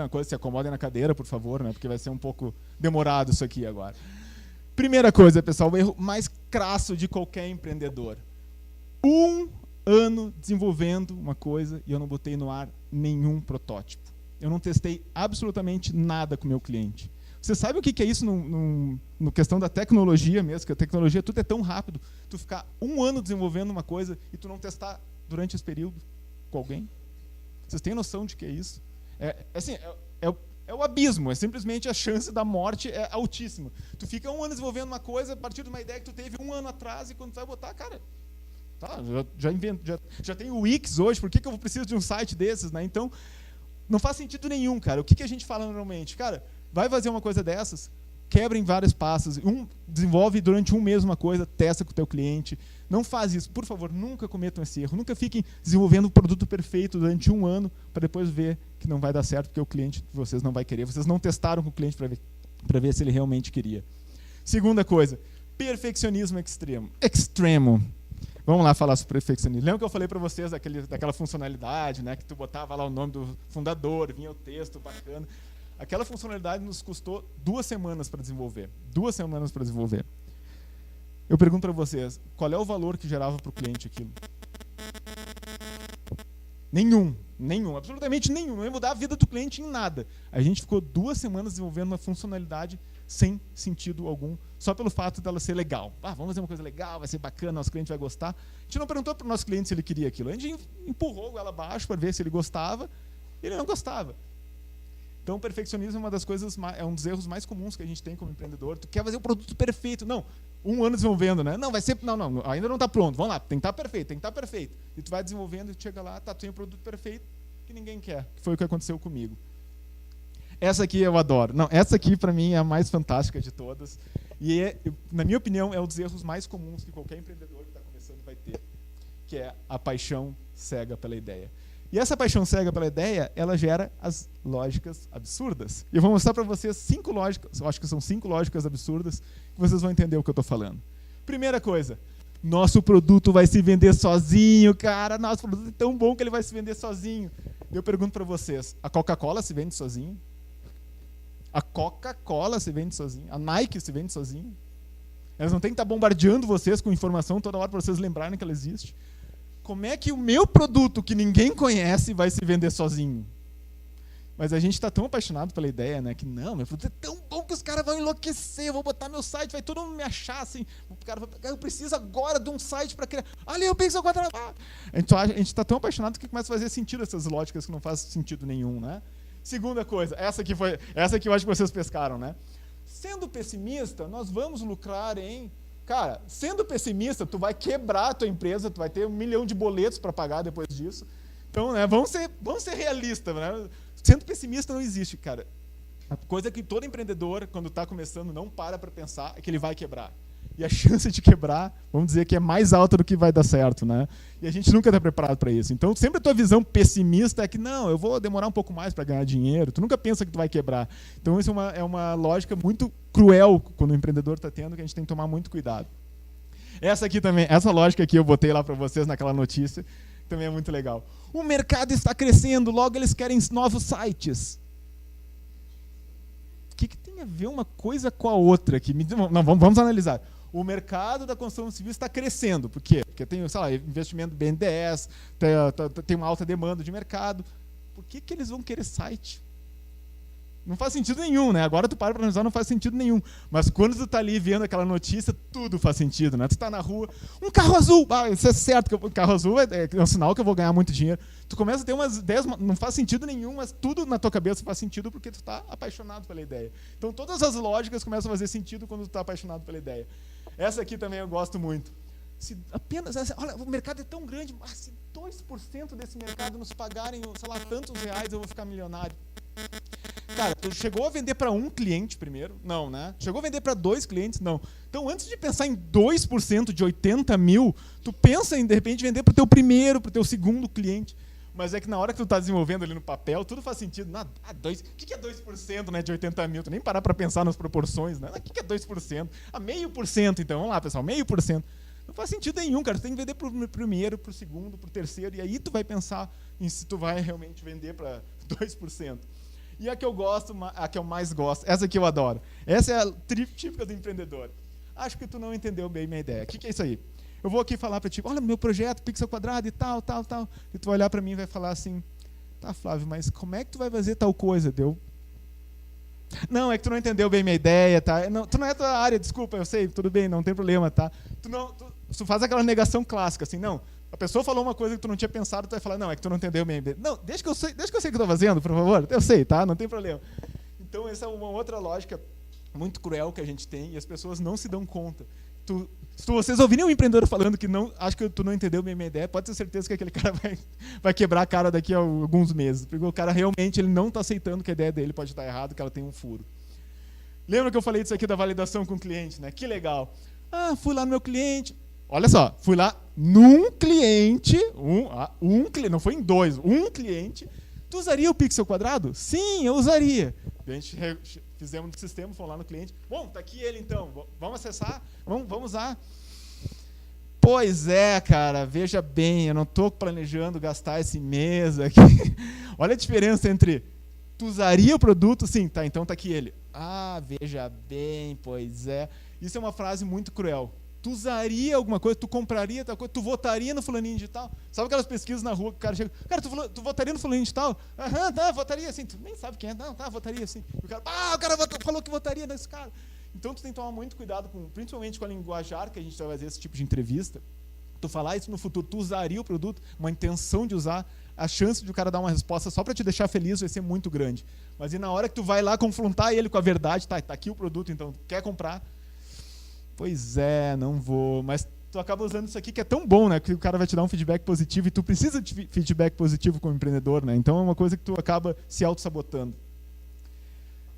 coisa, se acomodem na cadeira, por favor, né, porque vai ser um pouco demorado isso aqui agora. Primeira coisa, pessoal, o erro mais crasso de qualquer empreendedor. 1 ano desenvolvendo uma coisa e eu não botei no ar nenhum protótipo. Eu não testei absolutamente nada com o meu cliente. Você sabe o que é isso no questão da tecnologia mesmo? Que a tecnologia, tudo é tão rápido. Tu ficar 1 ano desenvolvendo uma coisa e tu não testar durante esse período com alguém? Vocês têm noção de que é isso? É o abismo, é simplesmente a chance da morte é altíssima. Tu fica 1 ano desenvolvendo uma coisa a partir de uma ideia que tu teve 1 ano atrás e quando tu vai botar, cara, tá, já tem o Wix hoje, por que eu preciso de um site desses, né? Então, não faz sentido nenhum, cara. O que a gente fala normalmente? Cara, vai fazer uma coisa dessas, quebra em vários passos, desenvolve durante 1 mês uma coisa, testa com o teu cliente. Não faz isso, por favor, nunca cometam esse erro. Nunca fiquem desenvolvendo um produto perfeito durante 1 ano para depois ver que não vai dar certo porque o cliente de vocês não vai querer. Vocês não testaram com o cliente para ver se ele realmente queria. Segunda coisa, perfeccionismo extremo. Vamos lá falar sobre perfeccionismo. Lembra que eu falei para vocês daquela funcionalidade, né, que tu botava lá o nome do fundador, vinha o texto bacana. Aquela funcionalidade nos custou 2 semanas para desenvolver. 2 semanas para desenvolver. Eu pergunto para vocês, qual é o valor que gerava para o cliente aquilo? Nenhum, absolutamente nenhum. Não ia mudar a vida do cliente em nada. A gente ficou 2 semanas desenvolvendo uma funcionalidade sem sentido algum, só pelo fato dela ser legal. Vamos fazer uma coisa legal, vai ser bacana, nosso cliente vai gostar. A gente não perguntou para o nosso cliente se ele queria aquilo. A gente empurrou ela abaixo para ver se ele gostava, e ele não gostava. Então, o perfeccionismo é uma das coisas, é um dos erros mais comuns que a gente tem como empreendedor. Tu quer fazer o produto perfeito. Não, 1 ano desenvolvendo, né? Não, vai ser, não, ainda não está pronto. Vamos lá, tem que estar perfeito, tem que estar perfeito. E tu vai desenvolvendo e tu chega lá, tu tem um produto perfeito que ninguém quer, que foi o que aconteceu comigo. Essa aqui eu adoro. Não, essa aqui para mim é a mais fantástica de todas. E, na minha opinião, é um dos erros mais comuns que qualquer empreendedor que está começando vai ter, que é a paixão cega pela ideia. E essa paixão cega pela ideia, ela gera as lógicas absurdas. E eu vou mostrar para vocês 5 lógicas, eu acho que são 5 lógicas absurdas, que vocês vão entender o que eu estou falando. Primeira coisa, nosso produto vai se vender sozinho, cara. Nosso produto é tão bom que ele vai se vender sozinho. Eu pergunto para vocês, a Coca-Cola se vende sozinho? A Coca-Cola se vende sozinha? A Nike se vende sozinha? Elas não têm que estar bombardeando vocês com informação toda hora para vocês lembrarem que ela existe. Como é que o meu produto, que ninguém conhece, vai se vender sozinho? Mas a gente está tão apaixonado pela ideia, né? Que não, meu produto é tão bom que os caras vão enlouquecer. Eu vou botar meu site, vai todo mundo me achar assim. O cara vai pegar, eu preciso agora de um site para criar. Olha, eu penso agora. A gente está tão apaixonado que começa a fazer sentido essas lógicas que não fazem sentido nenhum, né? Segunda coisa, essa que eu acho que vocês pescaram, né? Sendo pessimista, nós vamos lucrar em... Cara, sendo pessimista, tu vai quebrar a tua empresa, tu vai ter 1 milhão de boletos para pagar depois disso. Então, né, vamos ser realistas, né? Sendo pessimista não existe, cara. A coisa que todo empreendedor, quando está começando, não para pensar é que ele vai quebrar. E a chance de quebrar, vamos dizer que é mais alta do que vai dar certo, né? E a gente nunca está preparado para isso. Então, sempre a tua visão pessimista é que, não, eu vou demorar um pouco mais para ganhar dinheiro. Tu nunca pensa que tu vai quebrar. Então, isso é uma lógica muito cruel quando o empreendedor está tendo, que a gente tem que tomar muito cuidado. Essa aqui também, essa lógica aqui eu botei lá para vocês naquela notícia, também é muito legal. O mercado está crescendo, logo eles querem novos sites. O que tem a ver uma coisa com a outra aqui? Não, vamos analisar. O mercado da construção civil está crescendo. Por quê? Porque tem, sei lá, investimento BNDES, tem uma alta demanda de mercado. Por que eles vão querer site? Não faz sentido nenhum, né? Agora tu para analisar, não faz sentido nenhum. Mas quando tu tá ali vendo aquela notícia, tudo faz sentido, né? Tu tá na rua, um carro azul, isso é certo, que o carro azul é um sinal que eu vou ganhar muito dinheiro. Tu começa a ter umas ideias, não faz sentido nenhum, mas tudo na tua cabeça faz sentido porque tu tá apaixonado pela ideia. Então todas as lógicas começam a fazer sentido quando tu tá apaixonado pela ideia. Essa aqui também eu gosto muito. Se apenas, olha, o mercado é tão grande, mas se 2% desse mercado nos pagarem, sei lá, tantos reais, eu vou ficar milionário. Cara, tu chegou a vender para um cliente primeiro? Não, né? Chegou a vender para 2 clientes? Não. Então, antes de pensar em 2% de 80 mil, tu pensa em, de repente, vender para o teu primeiro, para o teu segundo cliente. Mas é que na hora que tu está desenvolvendo ali no papel, tudo faz sentido. O que é 2%, né, de 80 mil? Tu nem parar para pensar nas proporções, né? O que é 2%? 0,5%, então. Vamos lá, pessoal, 0,5%. Não faz sentido nenhum, cara. Tu tem que vender para o primeiro, para o segundo, para o terceiro, e aí tu vai pensar em se tu vai realmente vender para 2%. E a que eu gosto, a que eu mais gosto, essa aqui eu adoro. Essa é a típica do empreendedor. Acho que tu não entendeu bem minha ideia. O que é isso aí? Eu vou aqui falar para ti, olha, meu projeto, pixel quadrado e tal. E tu vai olhar para mim e vai falar assim, tá, Flávio, mas como é que tu vai fazer tal coisa? Não, é que tu não entendeu bem minha ideia, tá? Não, tu não é da área, desculpa, eu sei, tudo bem, não tem problema, tá? Tu faz aquela negação clássica, assim, não. A pessoa falou uma coisa que tu não tinha pensado, tu vai falar, não, é que tu não entendeu minha ideia. Não, deixa que eu sei o que eu estou fazendo, por favor. Eu sei, tá? Não tem problema. Então, essa é uma outra lógica muito cruel que a gente tem e as pessoas não se dão conta. Se vocês ouvirem um empreendedor falando que não, acho que tu não entendeu minha ideia, pode ter certeza que aquele cara vai quebrar a cara daqui a alguns meses. Porque o cara realmente ele não está aceitando que a ideia dele pode estar errada, que ela tem um furo. Lembra que eu falei disso aqui da validação com o cliente, né? Que legal. Fui lá no meu cliente. Olha só, fui lá num cliente, não foi em 2, um cliente. Tu usaria o pixel quadrado? Sim, eu usaria. A gente fizemos no sistema, fomos lá no cliente. Bom, tá aqui ele então, vamos acessar? Vamos usar. Pois é, cara, veja bem, eu não estou planejando gastar esse mês aqui. Olha a diferença entre, tu usaria o produto? Sim, tá, então tá aqui ele. Veja bem, pois é. Isso é uma frase muito cruel. Tu usaria alguma coisa, tu compraria tal coisa, tu votaria no fulaninho de tal? Sabe aquelas pesquisas na rua que o cara chega, cara, tu votaria no fulaninho de tal? Tá, votaria assim. Tu nem sabe quem é, não, tá, votaria assim. O cara falou que votaria nesse cara. Então tu tem que tomar muito cuidado, principalmente com a linguajar que a gente vai fazer esse tipo de entrevista. Tu falar isso no futuro, tu usaria o produto, uma intenção de usar, a chance de o cara dar uma resposta só para te deixar feliz vai ser muito grande. Mas e na hora que tu vai lá confrontar ele com a verdade, tá aqui o produto, então quer comprar? Pois é, não vou, mas tu acaba usando isso aqui que é tão bom, né, que o cara vai te dar um feedback positivo e tu precisa de feedback positivo como empreendedor, né? Então é uma coisa que tu acaba se auto-sabotando.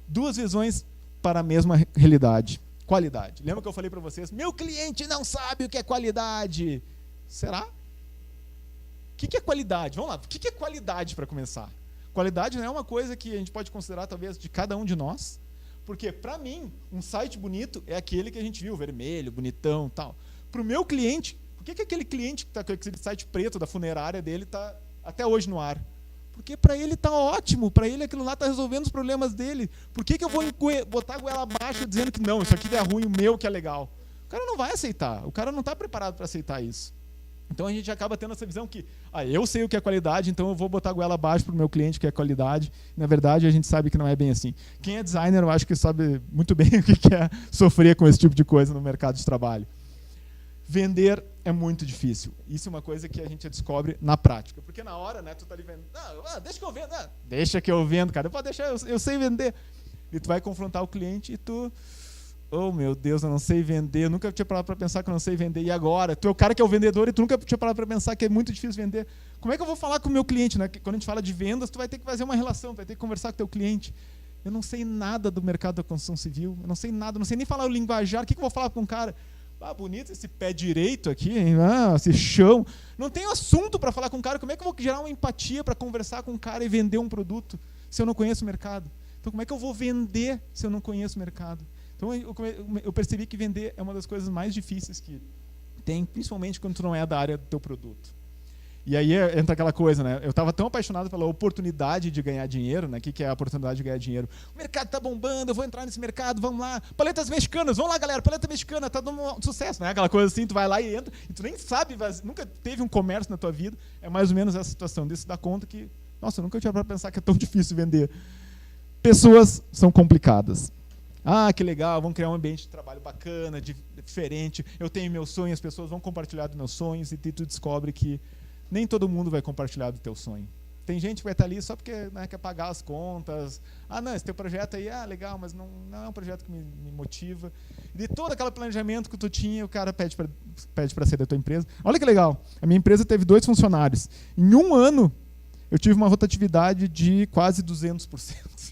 Duas visões para a mesma realidade. Qualidade. Lembra que eu falei para vocês? Meu cliente não sabe o que é qualidade. Será? O que é qualidade? Vamos lá. O que é qualidade para começar? Qualidade não é uma coisa que a gente pode considerar talvez de cada um de nós. Porque para mim, um site bonito é aquele que a gente viu, vermelho, bonitão, tal. Para o meu cliente, por que aquele cliente que está com aquele site preto da funerária dele está até hoje no ar? Porque para ele está ótimo, para ele aquilo lá está resolvendo os problemas dele. Por que eu vou botar a goela abaixo dizendo que não, isso aqui é ruim, o meu que é legal? O cara não vai aceitar, o cara não está preparado para aceitar isso. Então a gente acaba tendo essa visão que eu sei o que é qualidade, então eu vou botar a goela abaixo para o meu cliente que é qualidade. Na verdade, a gente sabe que não é bem assim. Quem é designer, eu acho que sabe muito bem o que é sofrer com esse tipo de coisa no mercado de trabalho. Vender é muito difícil. Isso é uma coisa que a gente descobre na prática. Porque na hora, né, tu tá ali vendendo. Deixa que eu vendo. Deixa que eu vendo, cara. Pode deixar, eu sei vender. E tu vai confrontar o cliente e tu... Oh, meu Deus, eu não sei vender. Eu nunca tinha parado para pensar que eu não sei vender. E agora? Tu é o cara que é o vendedor e tu nunca tinha parado para pensar que é muito difícil vender. Como é que eu vou falar com o meu cliente? Né? Quando a gente fala de vendas, tu vai ter que fazer uma relação, tu vai ter que conversar com o teu cliente. Eu não sei nada do mercado da construção civil. Eu não sei nada, não sei nem falar o linguajar. O que eu vou falar com um cara? Bonito esse pé direito aqui, hein? Esse chão. Não tenho assunto para falar com o cara. Como é que eu vou gerar uma empatia para conversar com o cara e vender um produto se eu não conheço o mercado? Então, como é que eu vou vender se eu não conheço o mercado? Então, eu percebi que vender é uma das coisas mais difíceis que tem, principalmente quando tu não é da área do teu produto. E aí entra aquela coisa, né? Eu estava tão apaixonado pela oportunidade de ganhar dinheiro, né? O que é a oportunidade de ganhar dinheiro? O mercado está bombando, eu vou entrar nesse mercado, vamos lá. Paletas mexicanas, vamos lá, galera, paleta mexicana, está dando um sucesso, né? Aquela coisa assim, tu vai lá e entra, e tu nem sabe, nunca teve um comércio na tua vida, é mais ou menos essa situação. Daí você dá conta que, nossa, eu nunca tinha para pensar que é tão difícil vender. Pessoas são complicadas. Que legal, vamos criar um ambiente de trabalho bacana, diferente, eu tenho meus sonhos, as pessoas vão compartilhar dos meus sonhos, e tu descobre que nem todo mundo vai compartilhar do teu sonho. Tem gente que vai estar ali só porque, né, quer pagar as contas. Não, esse teu projeto aí, legal, mas não é um projeto que me motiva. De todo aquele planejamento que tu tinha, o cara pede para sair da tua empresa. Olha que legal, a minha empresa teve 2 funcionários. Em 1 ano, eu tive uma rotatividade de quase 200%.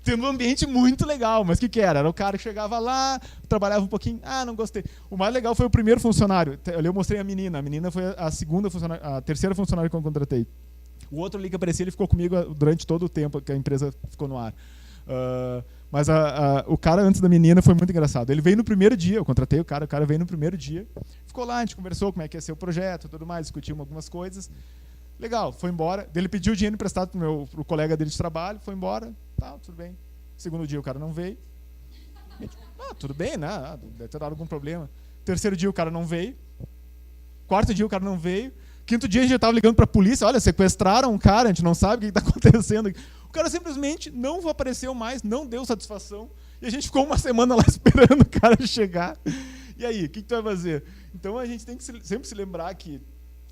Tendo um ambiente muito legal, mas o que era? Era o cara que chegava lá, trabalhava um pouquinho, não gostei. O mais legal foi o primeiro funcionário. Eu mostrei a menina foi a terceira funcionária que eu contratei. O outro ali que aparecia, ele ficou comigo durante todo o tempo que a empresa ficou no ar. Mas o cara antes da menina foi muito engraçado. Ele veio no primeiro dia, eu contratei o cara veio no primeiro dia, ficou lá, a gente conversou como é que ia ser o projeto e tudo mais, discutimos algumas coisas. Legal, foi embora. Ele pediu dinheiro emprestado pro colega dele de trabalho, foi embora, tudo bem. Segundo dia o cara não veio. Tudo bem, né? Deve ter dado algum problema. Terceiro dia o cara não veio. Quarto dia o cara não veio. Quinto dia a gente já estava ligando para a polícia, olha, sequestraram um cara, a gente não sabe o que está acontecendo. O cara simplesmente não apareceu mais, não deu satisfação. E a gente ficou uma semana lá esperando o cara chegar. E aí, o que tu vai fazer? Então a gente tem que sempre se lembrar que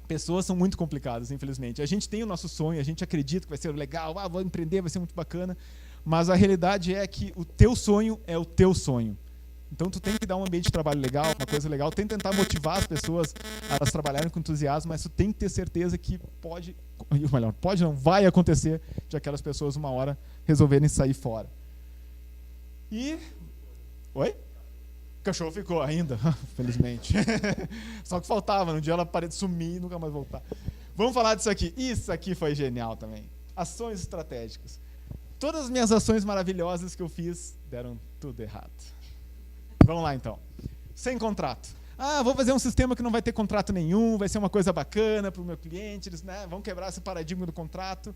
pessoas são muito complicadas, infelizmente. A gente tem o nosso sonho, a gente acredita que vai ser legal, vou empreender, vai ser muito bacana, mas a realidade é que o teu sonho é o teu sonho. Então tu tem que dar um ambiente de trabalho legal, uma coisa legal, tem que tentar motivar as pessoas a elas trabalharem com entusiasmo, mas tu tem que ter certeza que vai acontecer de aquelas pessoas uma hora resolverem sair fora. Oi? O cachorro ficou ainda, felizmente. Só que faltava, no dia ela parou de sumir e nunca mais voltar. Vamos falar disso aqui. Isso aqui foi genial também. Ações estratégicas. Todas as minhas ações maravilhosas que eu fiz deram tudo errado. Vamos lá, então. Sem contrato. Vou fazer um sistema que não vai ter contrato nenhum, vai ser uma coisa bacana para o meu cliente, eles, né, vão quebrar esse paradigma do contrato.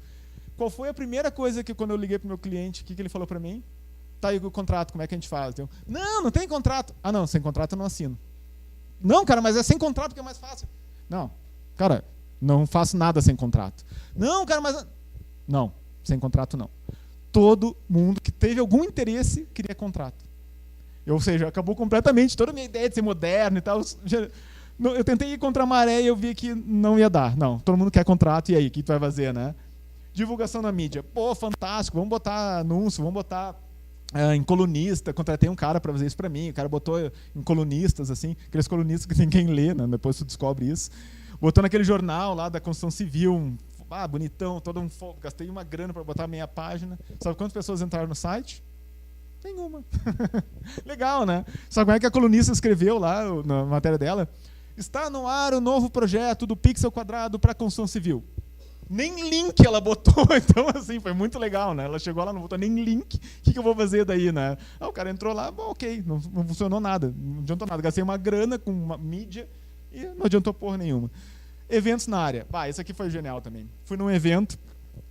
Qual foi a primeira coisa que, quando eu liguei para o meu cliente, o que ele falou para mim? Tá aí o contrato, como é que a gente faz? Eu, não tem contrato. Não, sem contrato eu não assino. Não, cara, mas é sem contrato que é mais fácil. Não, cara, não faço nada sem contrato. Não, cara, mas... Não, sem contrato não. Todo mundo que teve algum interesse queria contrato. Ou seja, acabou completamente toda a minha ideia de ser moderno e tal. Eu tentei ir contra a maré e eu vi que não ia dar. Não, todo mundo quer contrato, e aí, o que tu vai fazer, né? Divulgação na mídia. Pô, fantástico, vamos botar anúncio, vamos botar em colunista. Contratei um cara para fazer isso para mim. O cara botou em colunistas, assim, aqueles colunistas que ninguém lê, né? Depois tu descobre isso. Botou naquele jornal lá da construção civil, bonitão, todo gastei uma grana para botar meia página. Sabe quantas pessoas entraram no site? Nenhuma. Legal, né? Sabe como é que a colunista escreveu lá na matéria dela? Está no ar o novo projeto do pixel quadrado para construção civil. Nem link ela botou, então assim, foi muito legal, né? Ela chegou lá, não botou nem link, o que eu vou fazer daí, né? O cara entrou lá, bom, ok, não funcionou nada, não adiantou nada. Gastei uma grana com uma mídia e não adiantou porra nenhuma. Eventos na área. Isso aqui foi genial também. Fui num evento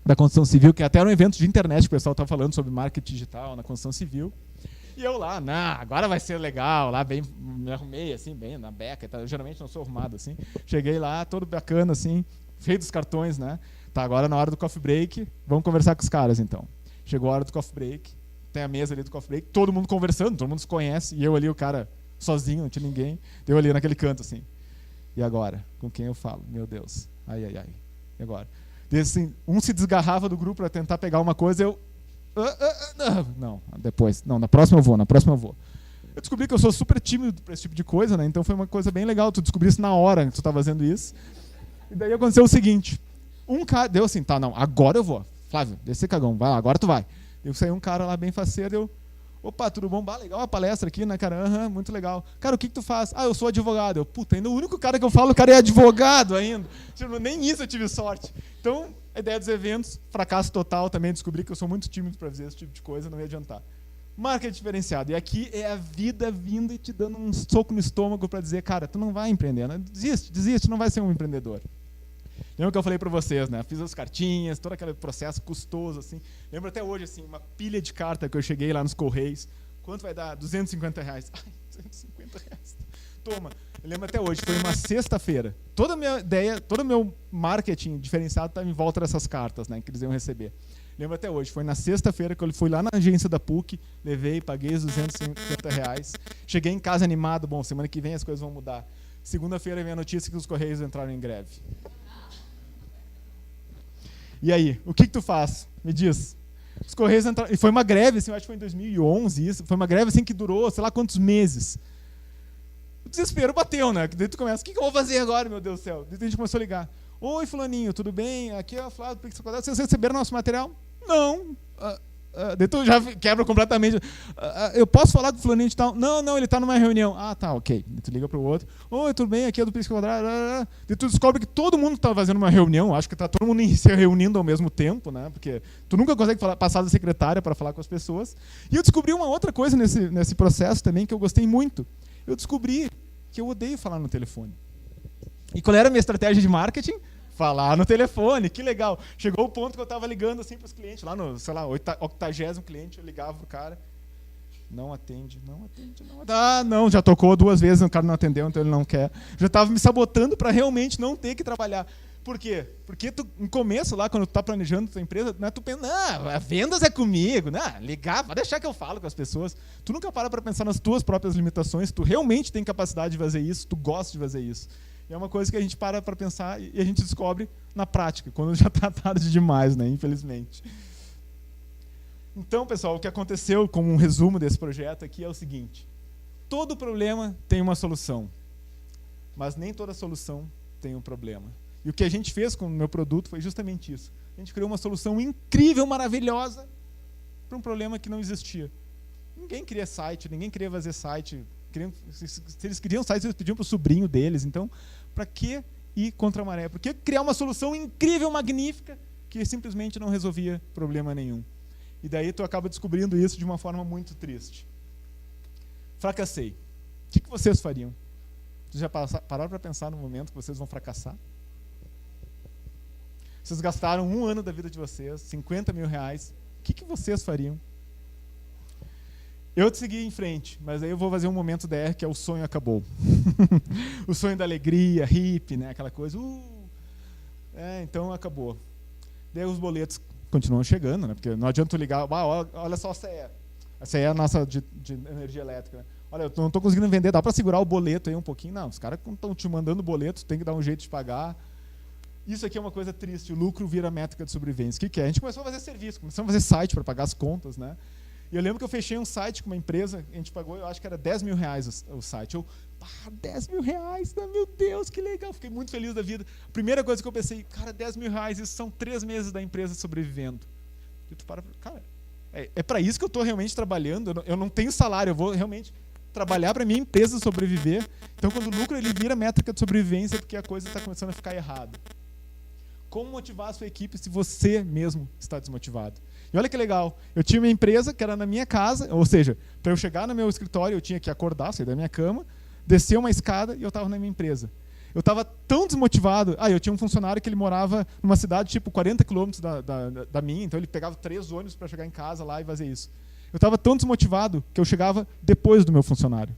da construção civil, que até era um evento de internet, que o pessoal estava falando sobre marketing digital na construção civil. E eu lá, agora vai ser legal, lá bem, me arrumei assim, bem na beca, tá? Eu geralmente não sou arrumado assim. Cheguei lá, todo bacana assim, cheio dos cartões, né? Tá, agora na hora do coffee break, vamos conversar com os caras então. Chegou a hora do coffee break, tem a mesa ali do coffee break, todo mundo conversando, todo mundo se conhece, e eu ali, o cara sozinho, não tinha ninguém, eu ali naquele canto assim. E agora? Com quem eu falo? Meu Deus. Ai. E agora? Assim, um se desgarrava do grupo para tentar pegar uma coisa, eu... Não, depois. Não, na próxima eu vou. Eu descobri que eu sou super tímido para esse tipo de coisa, né? Então foi uma coisa bem legal, tu descobrir isso na hora que tu tá fazendo isso. E daí aconteceu o seguinte, um cara deu assim, tá, não, agora eu vou. Flávio, desce cagão, vai lá, agora tu vai. Eu saí um cara lá bem faceiro, eu... Opa, tudo bom? Legal a palestra aqui, né, cara? Muito legal. Cara, o que tu faz? Eu sou advogado. Eu, puta, ainda o único cara que eu falo, o cara é advogado ainda. Tipo, nem isso eu tive sorte. Então, a ideia dos eventos, fracasso total também, descobri que eu sou muito tímido para fazer esse tipo de coisa, não ia adiantar. Marketing diferenciado. E aqui é a vida vindo e te dando um soco no estômago para dizer, cara, tu não vai empreender, né? Desiste, não vai ser um empreendedor. Lembra que eu falei para vocês, né? Fiz as cartinhas, todo aquele processo custoso, assim. Lembro até hoje, assim, uma pilha de carta que eu cheguei lá nos Correios. Quanto vai dar? R$250. Ai, R$250. Toma. Eu lembro até hoje, foi uma sexta-feira. Toda a minha ideia, todo o meu marketing diferenciado estava em volta dessas cartas, né? Que eles iam receber. Lembro até hoje, foi na sexta-feira que eu fui lá na agência da PUC, levei, paguei os R$250. Cheguei em casa animado, bom, semana que vem as coisas vão mudar. Segunda-feira vem a notícia que os Correios entraram em greve. E aí, o que tu faz? Me diz. Os Correios entraram... E foi uma greve, assim, eu acho que foi em 2011, isso. Foi uma greve assim, que durou, sei lá quantos meses. O desespero bateu, né? Daí tu começa, o que eu vou fazer agora, meu Deus do céu? Daí a gente começou a ligar. Oi, fulaninho, tudo bem? Aqui é o Flávio do Pixel Quadrado. Vocês receberam nosso material? Não. Daí tu já quebra completamente. Eu posso falar com o fulaninho de tal? Não, ele está numa reunião. Tá, ok. Daí tu liga para o outro. Oi, tudo bem? Aqui é do Pixel Quadrado. Daí tu descobre que todo mundo está fazendo uma reunião. Acho que está todo mundo se reunindo ao mesmo tempo, né? Porque tu nunca consegue passar da secretária para falar com as pessoas. E eu descobri uma outra coisa nesse processo também que eu gostei muito. Eu descobri que eu odeio falar no telefone. E qual era a minha estratégia de marketing? Falar no telefone, que legal. Chegou o ponto que eu estava ligando assim para os clientes, lá no, sei lá, 80º cliente, eu ligava pro cara. Não atende. Não, já tocou 2 vezes, o cara não atendeu, então ele não quer. Já estava me sabotando para realmente não ter que trabalhar. Por quê? Porque tu, no começo, lá, quando tu está planejando a tua empresa, né, tu pensa, vendas é comigo, ligar, vai deixar que eu falo com as pessoas. Tu nunca para pensar nas tuas próprias limitações, tu realmente tem capacidade de fazer isso, tu gosta de fazer isso. E é uma coisa que a gente para pensar e a gente descobre na prática, quando já está tarde demais, né? Infelizmente. Então, pessoal, o que aconteceu, como um resumo desse projeto aqui, é o seguinte. Todo problema tem uma solução, mas nem toda solução tem um problema. E o que a gente fez com o meu produto foi justamente isso. A gente criou uma solução incrível, maravilhosa, para um problema que não existia. Ninguém queria site, ninguém queria fazer site. Se eles queriam site, eles pediam para o sobrinho deles. Então, para que ir contra a maré? Por que criar uma solução incrível, magnífica, que simplesmente não resolvia problema nenhum? E daí tu acaba descobrindo isso de uma forma muito triste. Fracassei. O que vocês fariam? Vocês já pararam para pensar no momento que vocês vão fracassar? Vocês gastaram 1 ano da vida de vocês, R$50 mil. O que vocês fariam? Eu segui em frente, mas aí eu vou fazer um momento DR que é o sonho acabou. O sonho da alegria, hippie, né? Aquela coisa. Então acabou. Daí os boletos continuam chegando, né? Porque não adianta tu ligar, olha só a CE. A CE é a nossa de energia elétrica. Né? olha, eu não estou conseguindo vender, dá para segurar o boleto aí um pouquinho? Não, os caras estão te mandando boleto, tem que dar um jeito de pagar. Isso aqui é uma coisa triste, o lucro vira métrica de sobrevivência. O que é? A gente começou a fazer serviço, começamos a fazer site para pagar as contas, né? E eu lembro que eu fechei um site com uma empresa, a gente pagou, eu acho que era 10 mil reais o site. Eu, 10 mil reais, meu Deus, que legal, fiquei muito feliz da vida. A primeira coisa que eu pensei, cara, 10 mil reais, isso são 3 meses da empresa sobrevivendo. E tu para, cara, é para isso que eu estou realmente trabalhando, eu não tenho salário, eu vou realmente trabalhar para minha empresa sobreviver. Então, quando o lucro ele vira métrica de sobrevivência, é porque a coisa está começando a ficar errada. Como motivar a sua equipe se você mesmo está desmotivado? E olha que legal, eu tinha uma empresa que era na minha casa, ou seja, para eu chegar no meu escritório eu tinha que acordar, sair da minha cama, descer uma escada e eu estava na minha empresa. Eu estava tão desmotivado, eu tinha um funcionário que ele morava numa cidade tipo 40 quilômetros da minha, então ele pegava 3 ônibus para chegar em casa lá e fazer isso. Eu estava tão desmotivado que eu chegava depois do meu funcionário.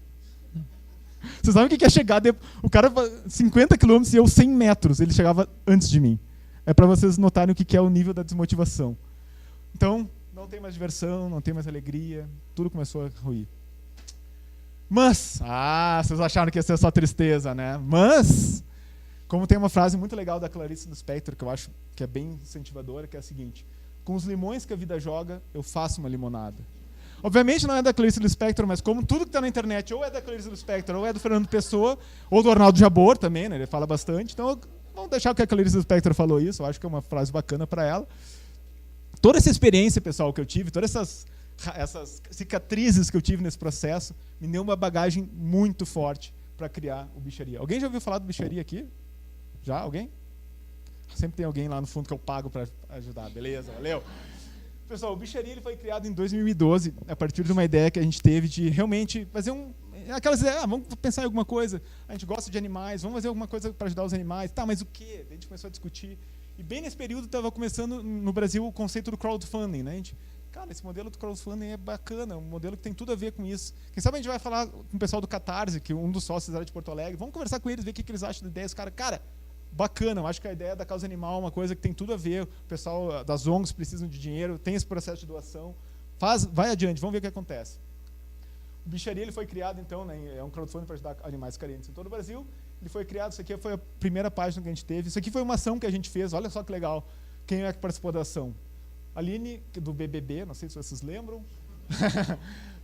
Vocês sabem o que é chegar, o cara 50 quilômetros e eu 100 metros, ele chegava antes de mim. É para vocês notarem o que é o nível da desmotivação. Então, não tem mais diversão, não tem mais alegria, tudo começou a ruir. Mas, vocês acharam que ia ser só tristeza, né? Mas, como tem uma frase muito legal da Clarice Lispector, que eu acho que é bem incentivadora, que é a seguinte: com os limões que a vida joga, eu faço uma limonada. Obviamente não é da Clarice Lispector, mas como tudo que está na internet ou é da Clarice Lispector, ou é do Fernando Pessoa, ou do Arnaldo Jabor também, né? Ele fala bastante, então vamos deixar que a Clarice Lispector falou isso, eu acho que é uma frase bacana para ela. Toda essa experiência, pessoal, que eu tive, todas essas cicatrizes que eu tive nesse processo, me deu uma bagagem muito forte para criar o Bicharia. Alguém já ouviu falar do Bicharia aqui? Já? Alguém? Sempre tem alguém lá no fundo que eu pago para ajudar. Beleza, valeu. Pessoal, o Bicharia ele foi criado em 2012, a partir de uma ideia que a gente teve de realmente fazer aquelas ideias, vamos pensar em alguma coisa, a gente gosta de animais, vamos fazer alguma coisa para ajudar os animais. Tá, mas o quê? A gente começou a discutir. E bem nesse período estava começando no Brasil o conceito do crowdfunding, né? A gente, cara, esse modelo do crowdfunding é bacana, um modelo que tem tudo a ver com isso. Quem sabe a gente vai falar com o pessoal do Catarse, que um dos sócios era de Porto Alegre, vamos conversar com eles, ver o que eles acham da ideia. Os caras, cara, bacana, eu acho que a ideia da causa animal é uma coisa que tem tudo a ver, o pessoal das ONGs precisam de dinheiro, tem esse processo de doação, vai adiante, vamos ver o que acontece. O Bicharia ele foi criado, então, né, é um crowdfunding para ajudar animais carentes em todo o Brasil. Ele foi criado, isso aqui foi a primeira página que a gente teve. Isso aqui foi uma ação que a gente fez, olha só que legal. Quem é que participou da ação? Aline, do BBB, não sei se vocês lembram.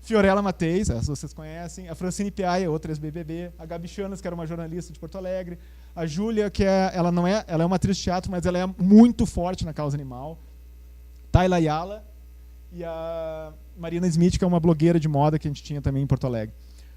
Fiorella Mateis, essa vocês conhecem. A Francine Piaia, outra ex-BBB. A Gabi Chanas, que era uma jornalista de Porto Alegre. A Júlia, que ela é uma atriz de teatro, mas ela é muito forte na causa animal. Tayla Ayala e a Marina Smith, que é uma blogueira de moda que a gente tinha também em Porto Alegre.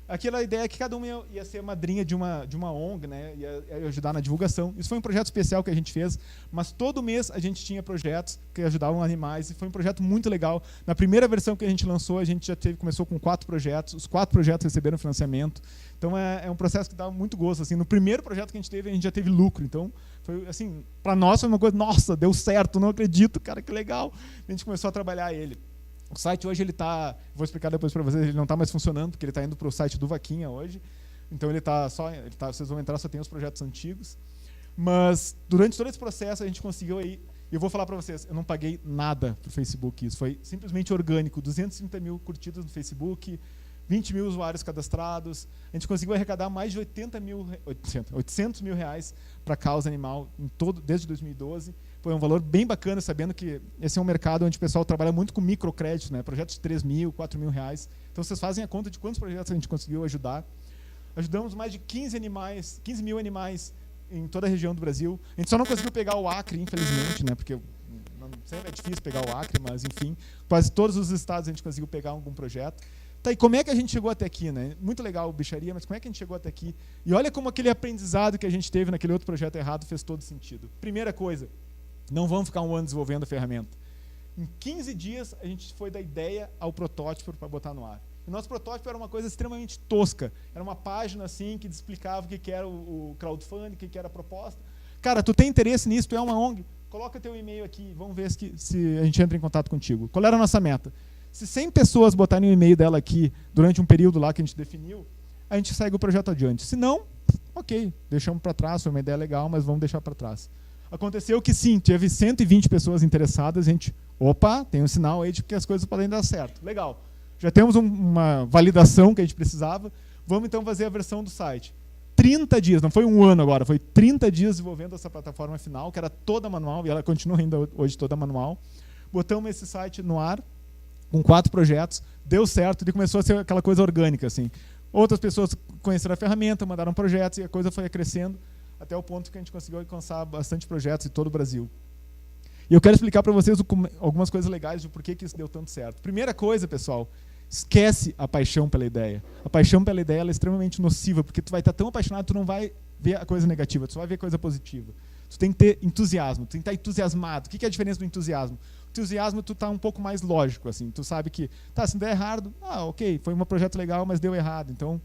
Aquela ideia é que cada uma ia ser madrinha de uma ONG, né, ia ajudar na divulgação. Isso foi um projeto especial que a gente fez, mas todo mês a gente tinha projetos que ajudavam animais, e foi um projeto muito legal. Na primeira versão que a gente lançou, a gente começou com 4 projetos, os 4 projetos receberam financiamento. Então é um processo que dá muito gosto. Assim, no primeiro projeto que a gente já teve lucro, então foi assim, para nós foi uma coisa, nossa, deu certo, não acredito, cara, que legal. A gente começou a trabalhar ele. O site hoje ele está, vou explicar depois para vocês, ele não está mais funcionando, porque ele está indo para o site do Vaquinha hoje. Então vocês vão entrar, só tem os projetos antigos. Mas durante todo esse processo a gente conseguiu aí, e eu vou falar para vocês, eu não paguei nada para o Facebook, isso foi simplesmente orgânico, 230 mil curtidas no Facebook, 20 mil usuários cadastrados, a gente conseguiu arrecadar mais de 800 mil reais para a causa animal desde 2012. Foi um valor bem bacana, sabendo que esse é um mercado onde o pessoal trabalha muito com microcrédito, né? Projetos de 3 mil, 4 mil reais. Então vocês fazem a conta de quantos projetos a gente conseguiu ajudar. Ajudamos mais de 15 mil animais em toda a região do Brasil. A gente só não conseguiu pegar o Acre, infelizmente, né? Porque sempre é difícil pegar o Acre, mas enfim, quase todos os estados a gente conseguiu pegar algum projeto. Tá, e como é que a gente chegou até aqui, né? Muito legal o Bicharia, mas como é que a gente chegou até aqui? E olha como aquele aprendizado que a gente teve naquele outro projeto errado fez todo sentido. Primeira coisa, não vamos ficar um ano desenvolvendo a ferramenta. Em 15 dias, a gente foi da ideia ao protótipo para botar no ar. O nosso protótipo era uma coisa extremamente tosca. Era uma página assim que explicava o que era o crowdfunding, o que era a proposta. Cara, tu tem interesse nisso, tu é uma ONG? Coloca teu e-mail aqui, vamos ver se a gente entra em contato contigo. Qual era a nossa meta? Se 100 pessoas botarem o e-mail dela aqui durante um período lá que a gente definiu, a gente segue o projeto adiante. Se não, ok, deixamos para trás, foi uma ideia legal, mas vamos deixar para trás. Aconteceu que sim, teve 120 pessoas interessadas, a gente, opa, tem um sinal aí de que as coisas podem dar certo. Legal. já temos uma validação que a gente precisava, vamos então fazer a versão do site. 30 dias, não foi um ano agora, foi 30 dias desenvolvendo essa plataforma final, que era toda manual, e ela continua ainda hoje toda manual. Botamos esse site no ar, com 4 projetos, deu certo, e começou a ser aquela coisa orgânica, assim. Outras pessoas conheceram a ferramenta, mandaram projetos, e a coisa foi crescendo, até o ponto que a gente conseguiu alcançar bastante projetos em todo o Brasil. E eu quero explicar para vocês algumas coisas legais de por que isso deu tanto certo. Primeira coisa, pessoal, esquece a paixão pela ideia. A paixão pela ideia ela é extremamente nociva, porque tu vai estar tão apaixonado, tu não vai ver a coisa negativa, tu só vai ver a coisa positiva. Tu tem que ter entusiasmo, tu tem que estar entusiasmado. O que é a diferença do entusiasmo? O entusiasmo, tu tá um pouco mais lógico, assim. Tu sabe que, tá, se der errado, ok, foi um projeto legal, mas deu errado, então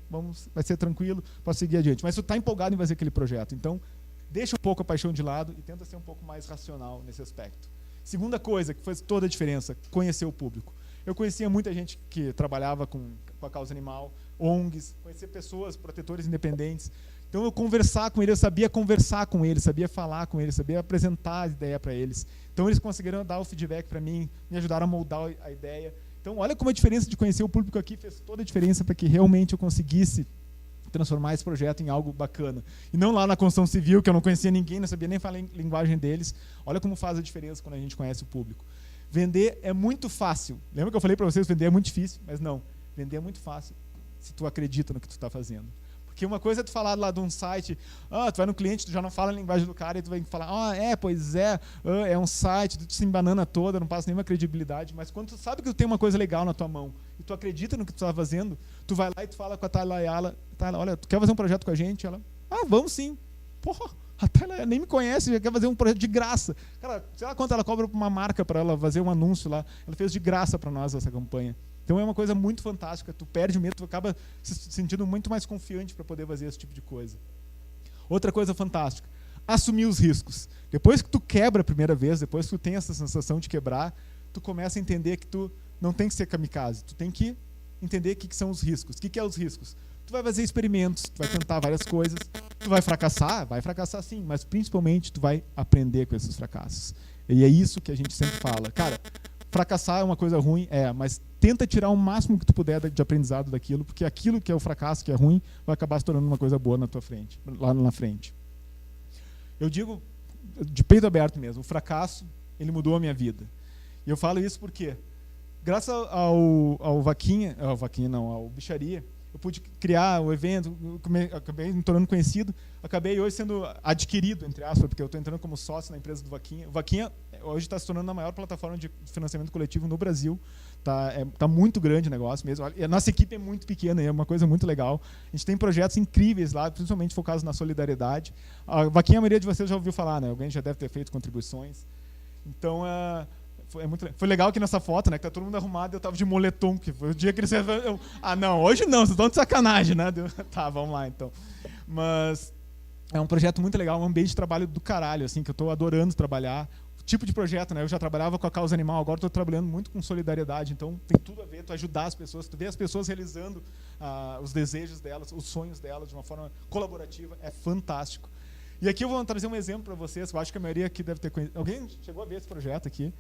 vai ser tranquilo, posso seguir adiante. Mas tu tá empolgado em fazer aquele projeto, então deixa um pouco a paixão de lado e tenta ser um pouco mais racional nesse aspecto. Segunda coisa, que faz toda a diferença, conhecer o público. Eu conhecia muita gente que trabalhava com a causa animal, ONGs, conhecia pessoas, protetores independentes. Então, eu conversar com eles, eu sabia conversar com eles, sabia falar com eles, sabia apresentar a ideia para eles. Então, eles conseguiram dar o feedback para mim, me ajudaram a moldar a ideia. Então, olha como a diferença de conhecer o público aqui fez toda a diferença para que realmente eu conseguisse transformar esse projeto em algo bacana. E não lá na construção civil, que eu não conhecia ninguém, não sabia nem falar a linguagem deles. Olha como faz a diferença quando a gente conhece o público. Vender é muito fácil. Lembra que eu falei para vocês, vender é muito difícil? Mas não, vender é muito fácil se tu acredita no que tu está fazendo. Porque uma coisa é tu falar lá de um site, tu vai no cliente, tu já não fala a linguagem do cara, e tu vai falar, é um site, tu se embanana toda, não passa nenhuma credibilidade, mas quando tu sabe que tu tem uma coisa legal na tua mão, e tu acredita no que tu está fazendo, tu vai lá e tu fala com a Tayla, olha, tu quer fazer um projeto com a gente? Ela, vamos sim. Porra, a Tayla nem me conhece, já quer fazer um projeto de graça. Cara, sei lá quanto ela cobra para uma marca para ela fazer um anúncio lá, ela fez de graça para nós essa campanha. Então é uma coisa muito fantástica, tu perde o medo, tu acaba se sentindo muito mais confiante para poder fazer esse tipo de coisa. Outra coisa fantástica, assumir os riscos. Depois que tu quebra a primeira vez, depois que tu tem essa sensação de quebrar, tu começa a entender que tu não tem que ser kamikaze, tu tem que entender o que são os riscos. O que é os riscos? Tu vai fazer experimentos, tu vai tentar várias coisas, tu vai fracassar sim, mas principalmente tu vai aprender com esses fracassos. E é isso que a gente sempre fala. Cara, fracassar é uma coisa ruim, mas tenta tirar o máximo que tu puder de aprendizado daquilo, porque aquilo que é o fracasso, que é ruim, vai acabar se tornando uma coisa boa na tua frente, lá na frente. Eu digo de peito aberto mesmo, o fracasso, ele mudou a minha vida. E eu falo isso porque, graças ao Bicharia, eu pude criar o evento, acabei me tornando conhecido, acabei hoje sendo adquirido, entre aspas, porque eu estou entrando como sócio na empresa do Vaquinha. O Vaquinha hoje está se tornando a maior plataforma de financiamento coletivo no Brasil. Tá muito grande o negócio mesmo. A nossa equipe é muito pequena, é uma coisa muito legal. A gente tem projetos incríveis lá, principalmente focados na solidariedade. A Vaquinha, a maioria de vocês já ouviu falar, né? Alguém já deve ter feito contribuições. Então, foi legal que nessa foto, né, que tá todo mundo arrumado, eu tava de moletom, que foi o dia que eles... não, hoje não, vocês estão de sacanagem, né? Tá, vamos lá, então. Mas é um projeto muito legal, um ambiente de trabalho do caralho, assim, que eu tô adorando trabalhar. O tipo de projeto, né? Eu já trabalhava com a causa animal, agora estou trabalhando muito com solidariedade, então tem tudo a ver, tu ajudar as pessoas, tu ver as pessoas realizando os desejos delas, os sonhos delas de uma forma colaborativa, é fantástico. E aqui eu vou trazer um exemplo para vocês, eu acho que a maioria aqui deve ter conhecido. Alguém chegou a ver esse projeto aqui?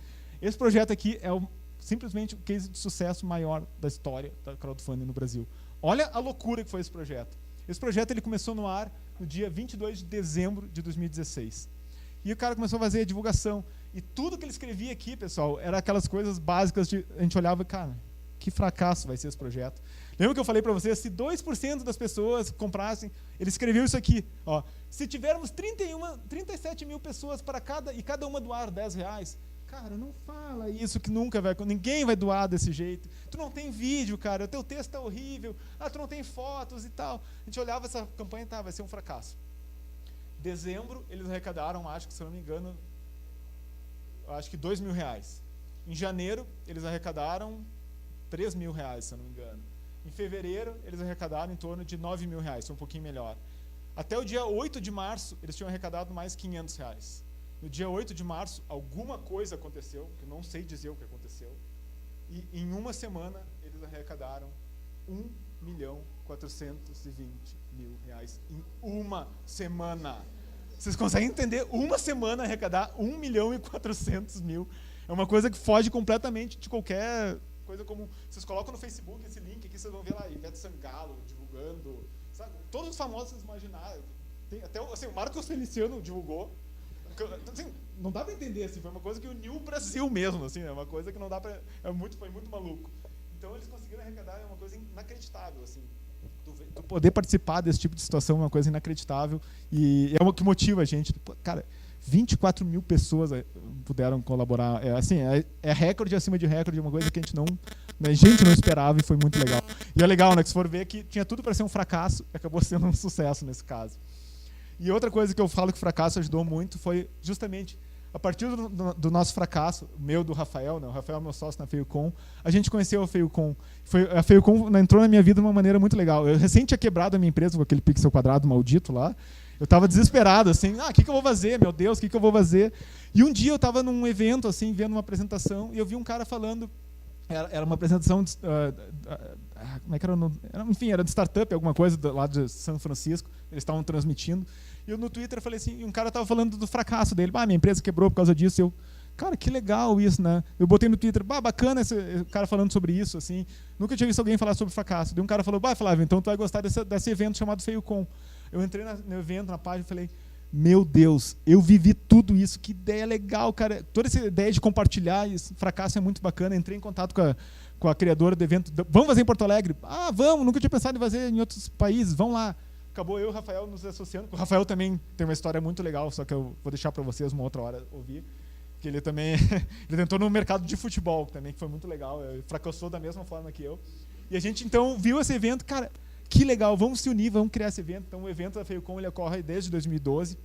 Esse projeto aqui é simplesmente o case de sucesso maior da história da crowdfunding no Brasil. Olha a loucura que foi esse projeto. Esse projeto ele começou no ar no dia 22 de dezembro de 2016. E o cara começou a fazer a divulgação. E tudo que ele escrevia aqui, pessoal, era aquelas coisas básicas de... A gente olhava e, cara, que fracasso vai ser esse projeto. Lembra que eu falei para vocês, se 2% das pessoas comprassem, ele escreveu isso aqui, ó, se tivermos 37 mil pessoas para cada uma doar R$10, cara, não fala isso que ninguém vai doar desse jeito. Tu não tem vídeo, cara, o teu texto é horrível, tu não tem fotos e tal. A gente olhava essa campanha e vai ser um fracasso. Dezembro, eles arrecadaram, acho que, se eu não me engano, acho que R$2.000. Em janeiro, eles arrecadaram R$3.000, se eu não me engano. Em fevereiro, eles arrecadaram em torno de R$9.000, foi um pouquinho melhor. Até o dia 8 de março, eles tinham arrecadado mais R$500. No dia 8 de março, alguma coisa aconteceu, que eu não sei dizer o que aconteceu, e em uma semana, eles arrecadaram R$1.420.000 em uma semana. Vocês conseguem entender? Uma semana arrecadar R$1.400.000. É uma coisa que foge completamente de qualquer coisa comum. Vocês colocam no Facebook esse link aqui, vocês vão ver lá, Ivete Sangalo divulgando, sabe? Todos os famosos vocês imaginaram. Tem até assim, o Marcos Feliciano divulgou. Assim, não dá para entender, assim, foi uma coisa que uniu o Brasil mesmo, assim, é uma coisa que não dá para, foi muito maluco. Então eles conseguiram arrecadar uma coisa inacreditável, assim. Tu poder participar desse tipo de situação é uma coisa inacreditável e é o que motiva a gente. Cara, 24 mil pessoas puderam colaborar. É recorde acima de recorde, uma coisa que a gente não esperava e foi muito legal. E é legal, né, que se for ver que tinha tudo para ser um fracasso e acabou sendo um sucesso nesse caso. E outra coisa que eu falo que o fracasso ajudou muito foi justamente a partir do nosso fracasso, meu, do Rafael, né? O Rafael é meu sócio na FEIUCOM, a gente conheceu a FEIUCOM. A FEIUCOM entrou na minha vida de uma maneira muito legal. Eu recém tinha quebrado a minha empresa com aquele pixel quadrado maldito lá. Eu estava desesperado, assim, o que eu vou fazer? Meu Deus, o que eu vou fazer? E um dia eu estava num evento, assim, vendo uma apresentação, e eu vi um cara falando, era uma apresentação, como é que era? Enfim, era de startup, alguma coisa lá de São Francisco, eles estavam transmitindo. E eu no Twitter falei assim, e um cara estava falando do fracasso dele. Minha empresa quebrou por causa disso. Eu, cara, que legal isso, né? Eu botei no Twitter, bacana esse cara falando sobre isso, assim. Nunca tinha visto alguém falar sobre fracasso. Daí um cara falou, Flávio, então tu vai gostar desse evento chamado FEIUCOM. Eu entrei no evento, na página, e falei, meu Deus, eu vivi tudo isso, que ideia legal, cara. Toda essa ideia de compartilhar esse fracasso é muito bacana. Entrei em contato com a criadora do evento. Vamos fazer em Porto Alegre? Vamos, nunca tinha pensado em fazer em outros países, vamos lá. Acabou eu e o Rafael nos associando. O Rafael também tem uma história muito legal, só que eu vou deixar para vocês uma outra hora ouvir. Que ele também ele tentou no mercado de futebol também, que foi muito legal. Ele fracassou da mesma forma que eu. E a gente então viu esse evento, cara, que legal, vamos se unir, vamos criar esse evento. Então o evento da FEIUCOM ele ocorre desde 2012.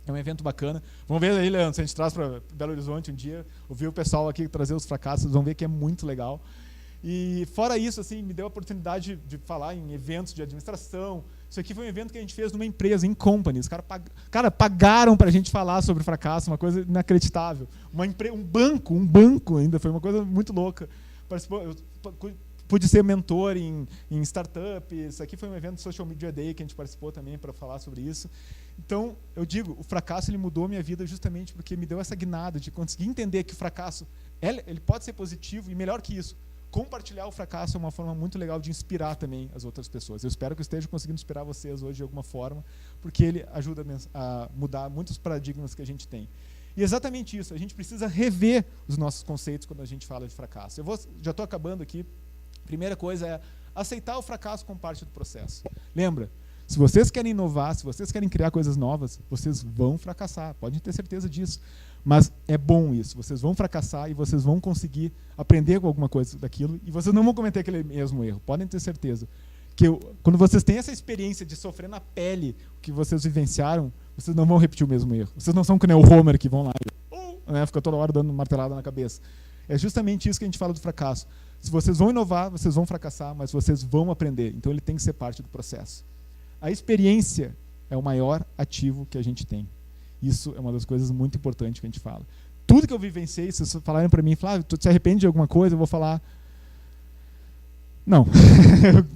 É um evento bacana. Vamos ver aí, Leandro, se a gente traz para Belo Horizonte um dia, ouvir o pessoal aqui trazer os fracassos, vão ver que é muito legal. E fora isso, assim, me deu a oportunidade de falar em eventos de administração. Isso aqui foi um evento que a gente fez numa empresa, em company. Os caras pagaram para a gente falar sobre fracasso, uma coisa inacreditável. Um banco ainda, foi uma coisa muito louca. Eu pude ser mentor em startups. Isso aqui foi um evento Social Media Day que a gente participou também para falar sobre isso. Então, eu digo, o fracasso ele mudou a minha vida justamente porque me deu essa guinada de conseguir entender que o fracasso ele pode ser positivo e melhor que isso. Compartilhar o fracasso é uma forma muito legal de inspirar também as outras pessoas. Eu espero que eu esteja conseguindo inspirar vocês hoje de alguma forma, porque ele ajuda a mudar muitos paradigmas que a gente tem. E exatamente isso, a gente precisa rever os nossos conceitos quando a gente fala de fracasso. Já estou acabando aqui. Primeira coisa é aceitar o fracasso como parte do processo. Lembra, se vocês querem inovar, se vocês querem criar coisas novas, vocês vão fracassar, podem ter certeza disso. Mas é bom isso, vocês vão fracassar e vocês vão conseguir aprender com alguma coisa daquilo e vocês não vão cometer aquele mesmo erro, podem ter certeza. Quando vocês têm essa experiência de sofrer na pele o que vocês vivenciaram, vocês não vão repetir o mesmo erro. Vocês não são que nem o Homer que vão lá e fica toda hora dando martelada na cabeça. É justamente isso que a gente fala do fracasso. Se vocês vão inovar, vocês vão fracassar, mas vocês vão aprender. Então ele tem que ser parte do processo. A experiência é o maior ativo que a gente tem. Isso é uma das coisas muito importantes que a gente fala. Tudo que eu vivenciei, se vocês falarem para mim, Flávio, tu se arrepende de alguma coisa, eu vou falar, não.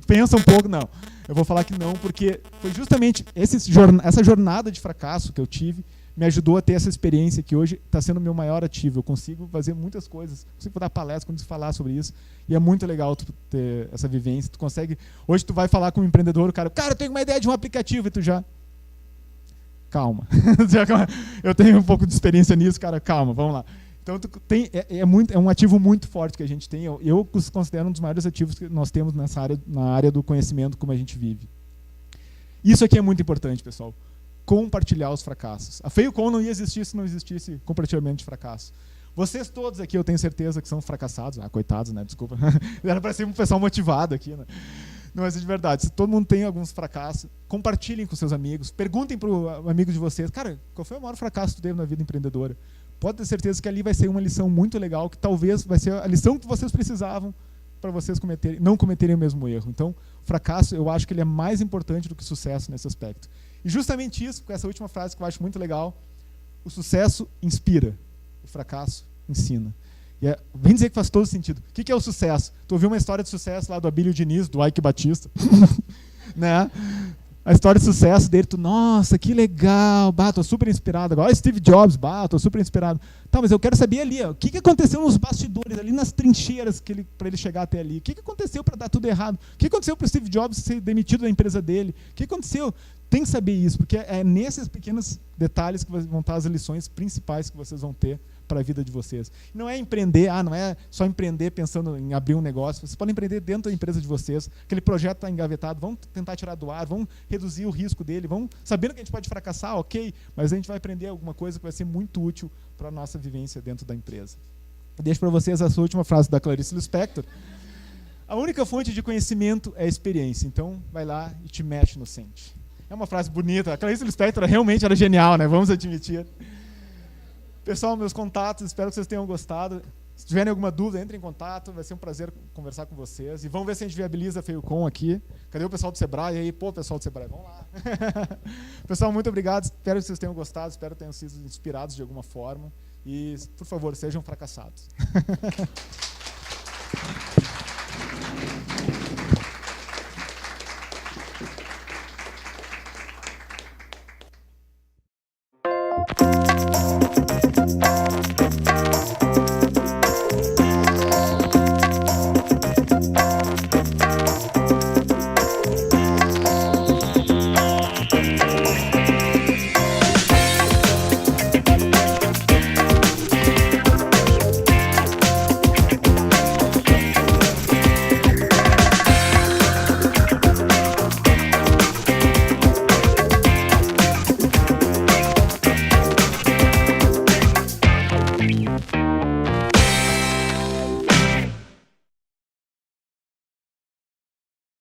Pensa um pouco, não. Eu vou falar que não, porque foi justamente essa jornada de fracasso que eu tive me ajudou a ter essa experiência que hoje está sendo o meu maior ativo. Eu consigo fazer muitas coisas, consigo dar palestra, consigo falar sobre isso, e é muito legal tu ter essa vivência. Tu consegue, hoje tu vai falar com um empreendedor, o cara, eu tenho uma ideia de um aplicativo, e tu já... Calma. Eu tenho um pouco de experiência nisso, cara, calma, vamos lá. Então, é um ativo muito forte que a gente tem. Eu considero um dos maiores ativos que nós temos na área do conhecimento, como a gente vive. Isso aqui é muito importante, pessoal. Compartilhar os fracassos. A FEIUCOM não ia existir se não existisse compartilhamento de fracasso. Vocês todos aqui, eu tenho certeza que são fracassados. Coitados, né? Desculpa. Era para ser um pessoal motivado aqui, né? Não, mas é de verdade. Se todo mundo tem alguns fracassos, compartilhem com seus amigos. Perguntem para o amigo de vocês, cara, qual foi o maior fracasso que tu teve na vida empreendedora? Pode ter certeza que ali vai ser uma lição muito legal, que talvez vai ser a lição que vocês precisavam para vocês não cometerem o mesmo erro. Então, o fracasso, eu acho que ele é mais importante do que o sucesso nesse aspecto. E justamente isso, com essa última frase que eu acho muito legal, o sucesso inspira, o fracasso ensina. E vem dizer que faz todo sentido. O que é o sucesso? Tu ouviu uma história de sucesso lá do Abílio Diniz, do Ike Batista, né? a história de sucesso dele, tu, nossa, que legal, tô super inspirado agora. Olha Steve Jobs, tô super inspirado. Tá, mas eu quero saber ali, o que aconteceu nos bastidores, ali nas trincheiras para ele chegar até ali? O que aconteceu para dar tudo errado? O que aconteceu para o Steve Jobs ser demitido da empresa dele? O que aconteceu? Tem que saber isso, porque é nesses pequenos detalhes que vão estar as lições principais que vocês vão ter para a vida de vocês. Não é empreender, não é só empreender pensando em abrir um negócio. Vocês podem empreender dentro da empresa de vocês. Aquele projeto está engavetado, vão tentar tirar do ar, vão reduzir o risco dele, vão sabendo que a gente pode fracassar, ok, mas a gente vai aprender alguma coisa que vai ser muito útil para a nossa vivência dentro da empresa. Eu deixo para vocês essa última frase da Clarice Lispector. A única fonte de conhecimento é a experiência. Então, vai lá e te mexe no sente. É uma frase bonita. A Clarice Lispector realmente era genial, né? Vamos admitir. Pessoal, meus contatos, espero que vocês tenham gostado. Se tiverem alguma dúvida, entrem em contato. Vai ser um prazer conversar com vocês. E vamos ver se a gente viabiliza a FEIUCOM aqui. Cadê o pessoal do Sebrae? E aí, pessoal do Sebrae, vamos lá. Pessoal, muito obrigado. Espero que vocês tenham gostado. Espero que tenham sido inspirados de alguma forma. E, por favor, sejam fracassados.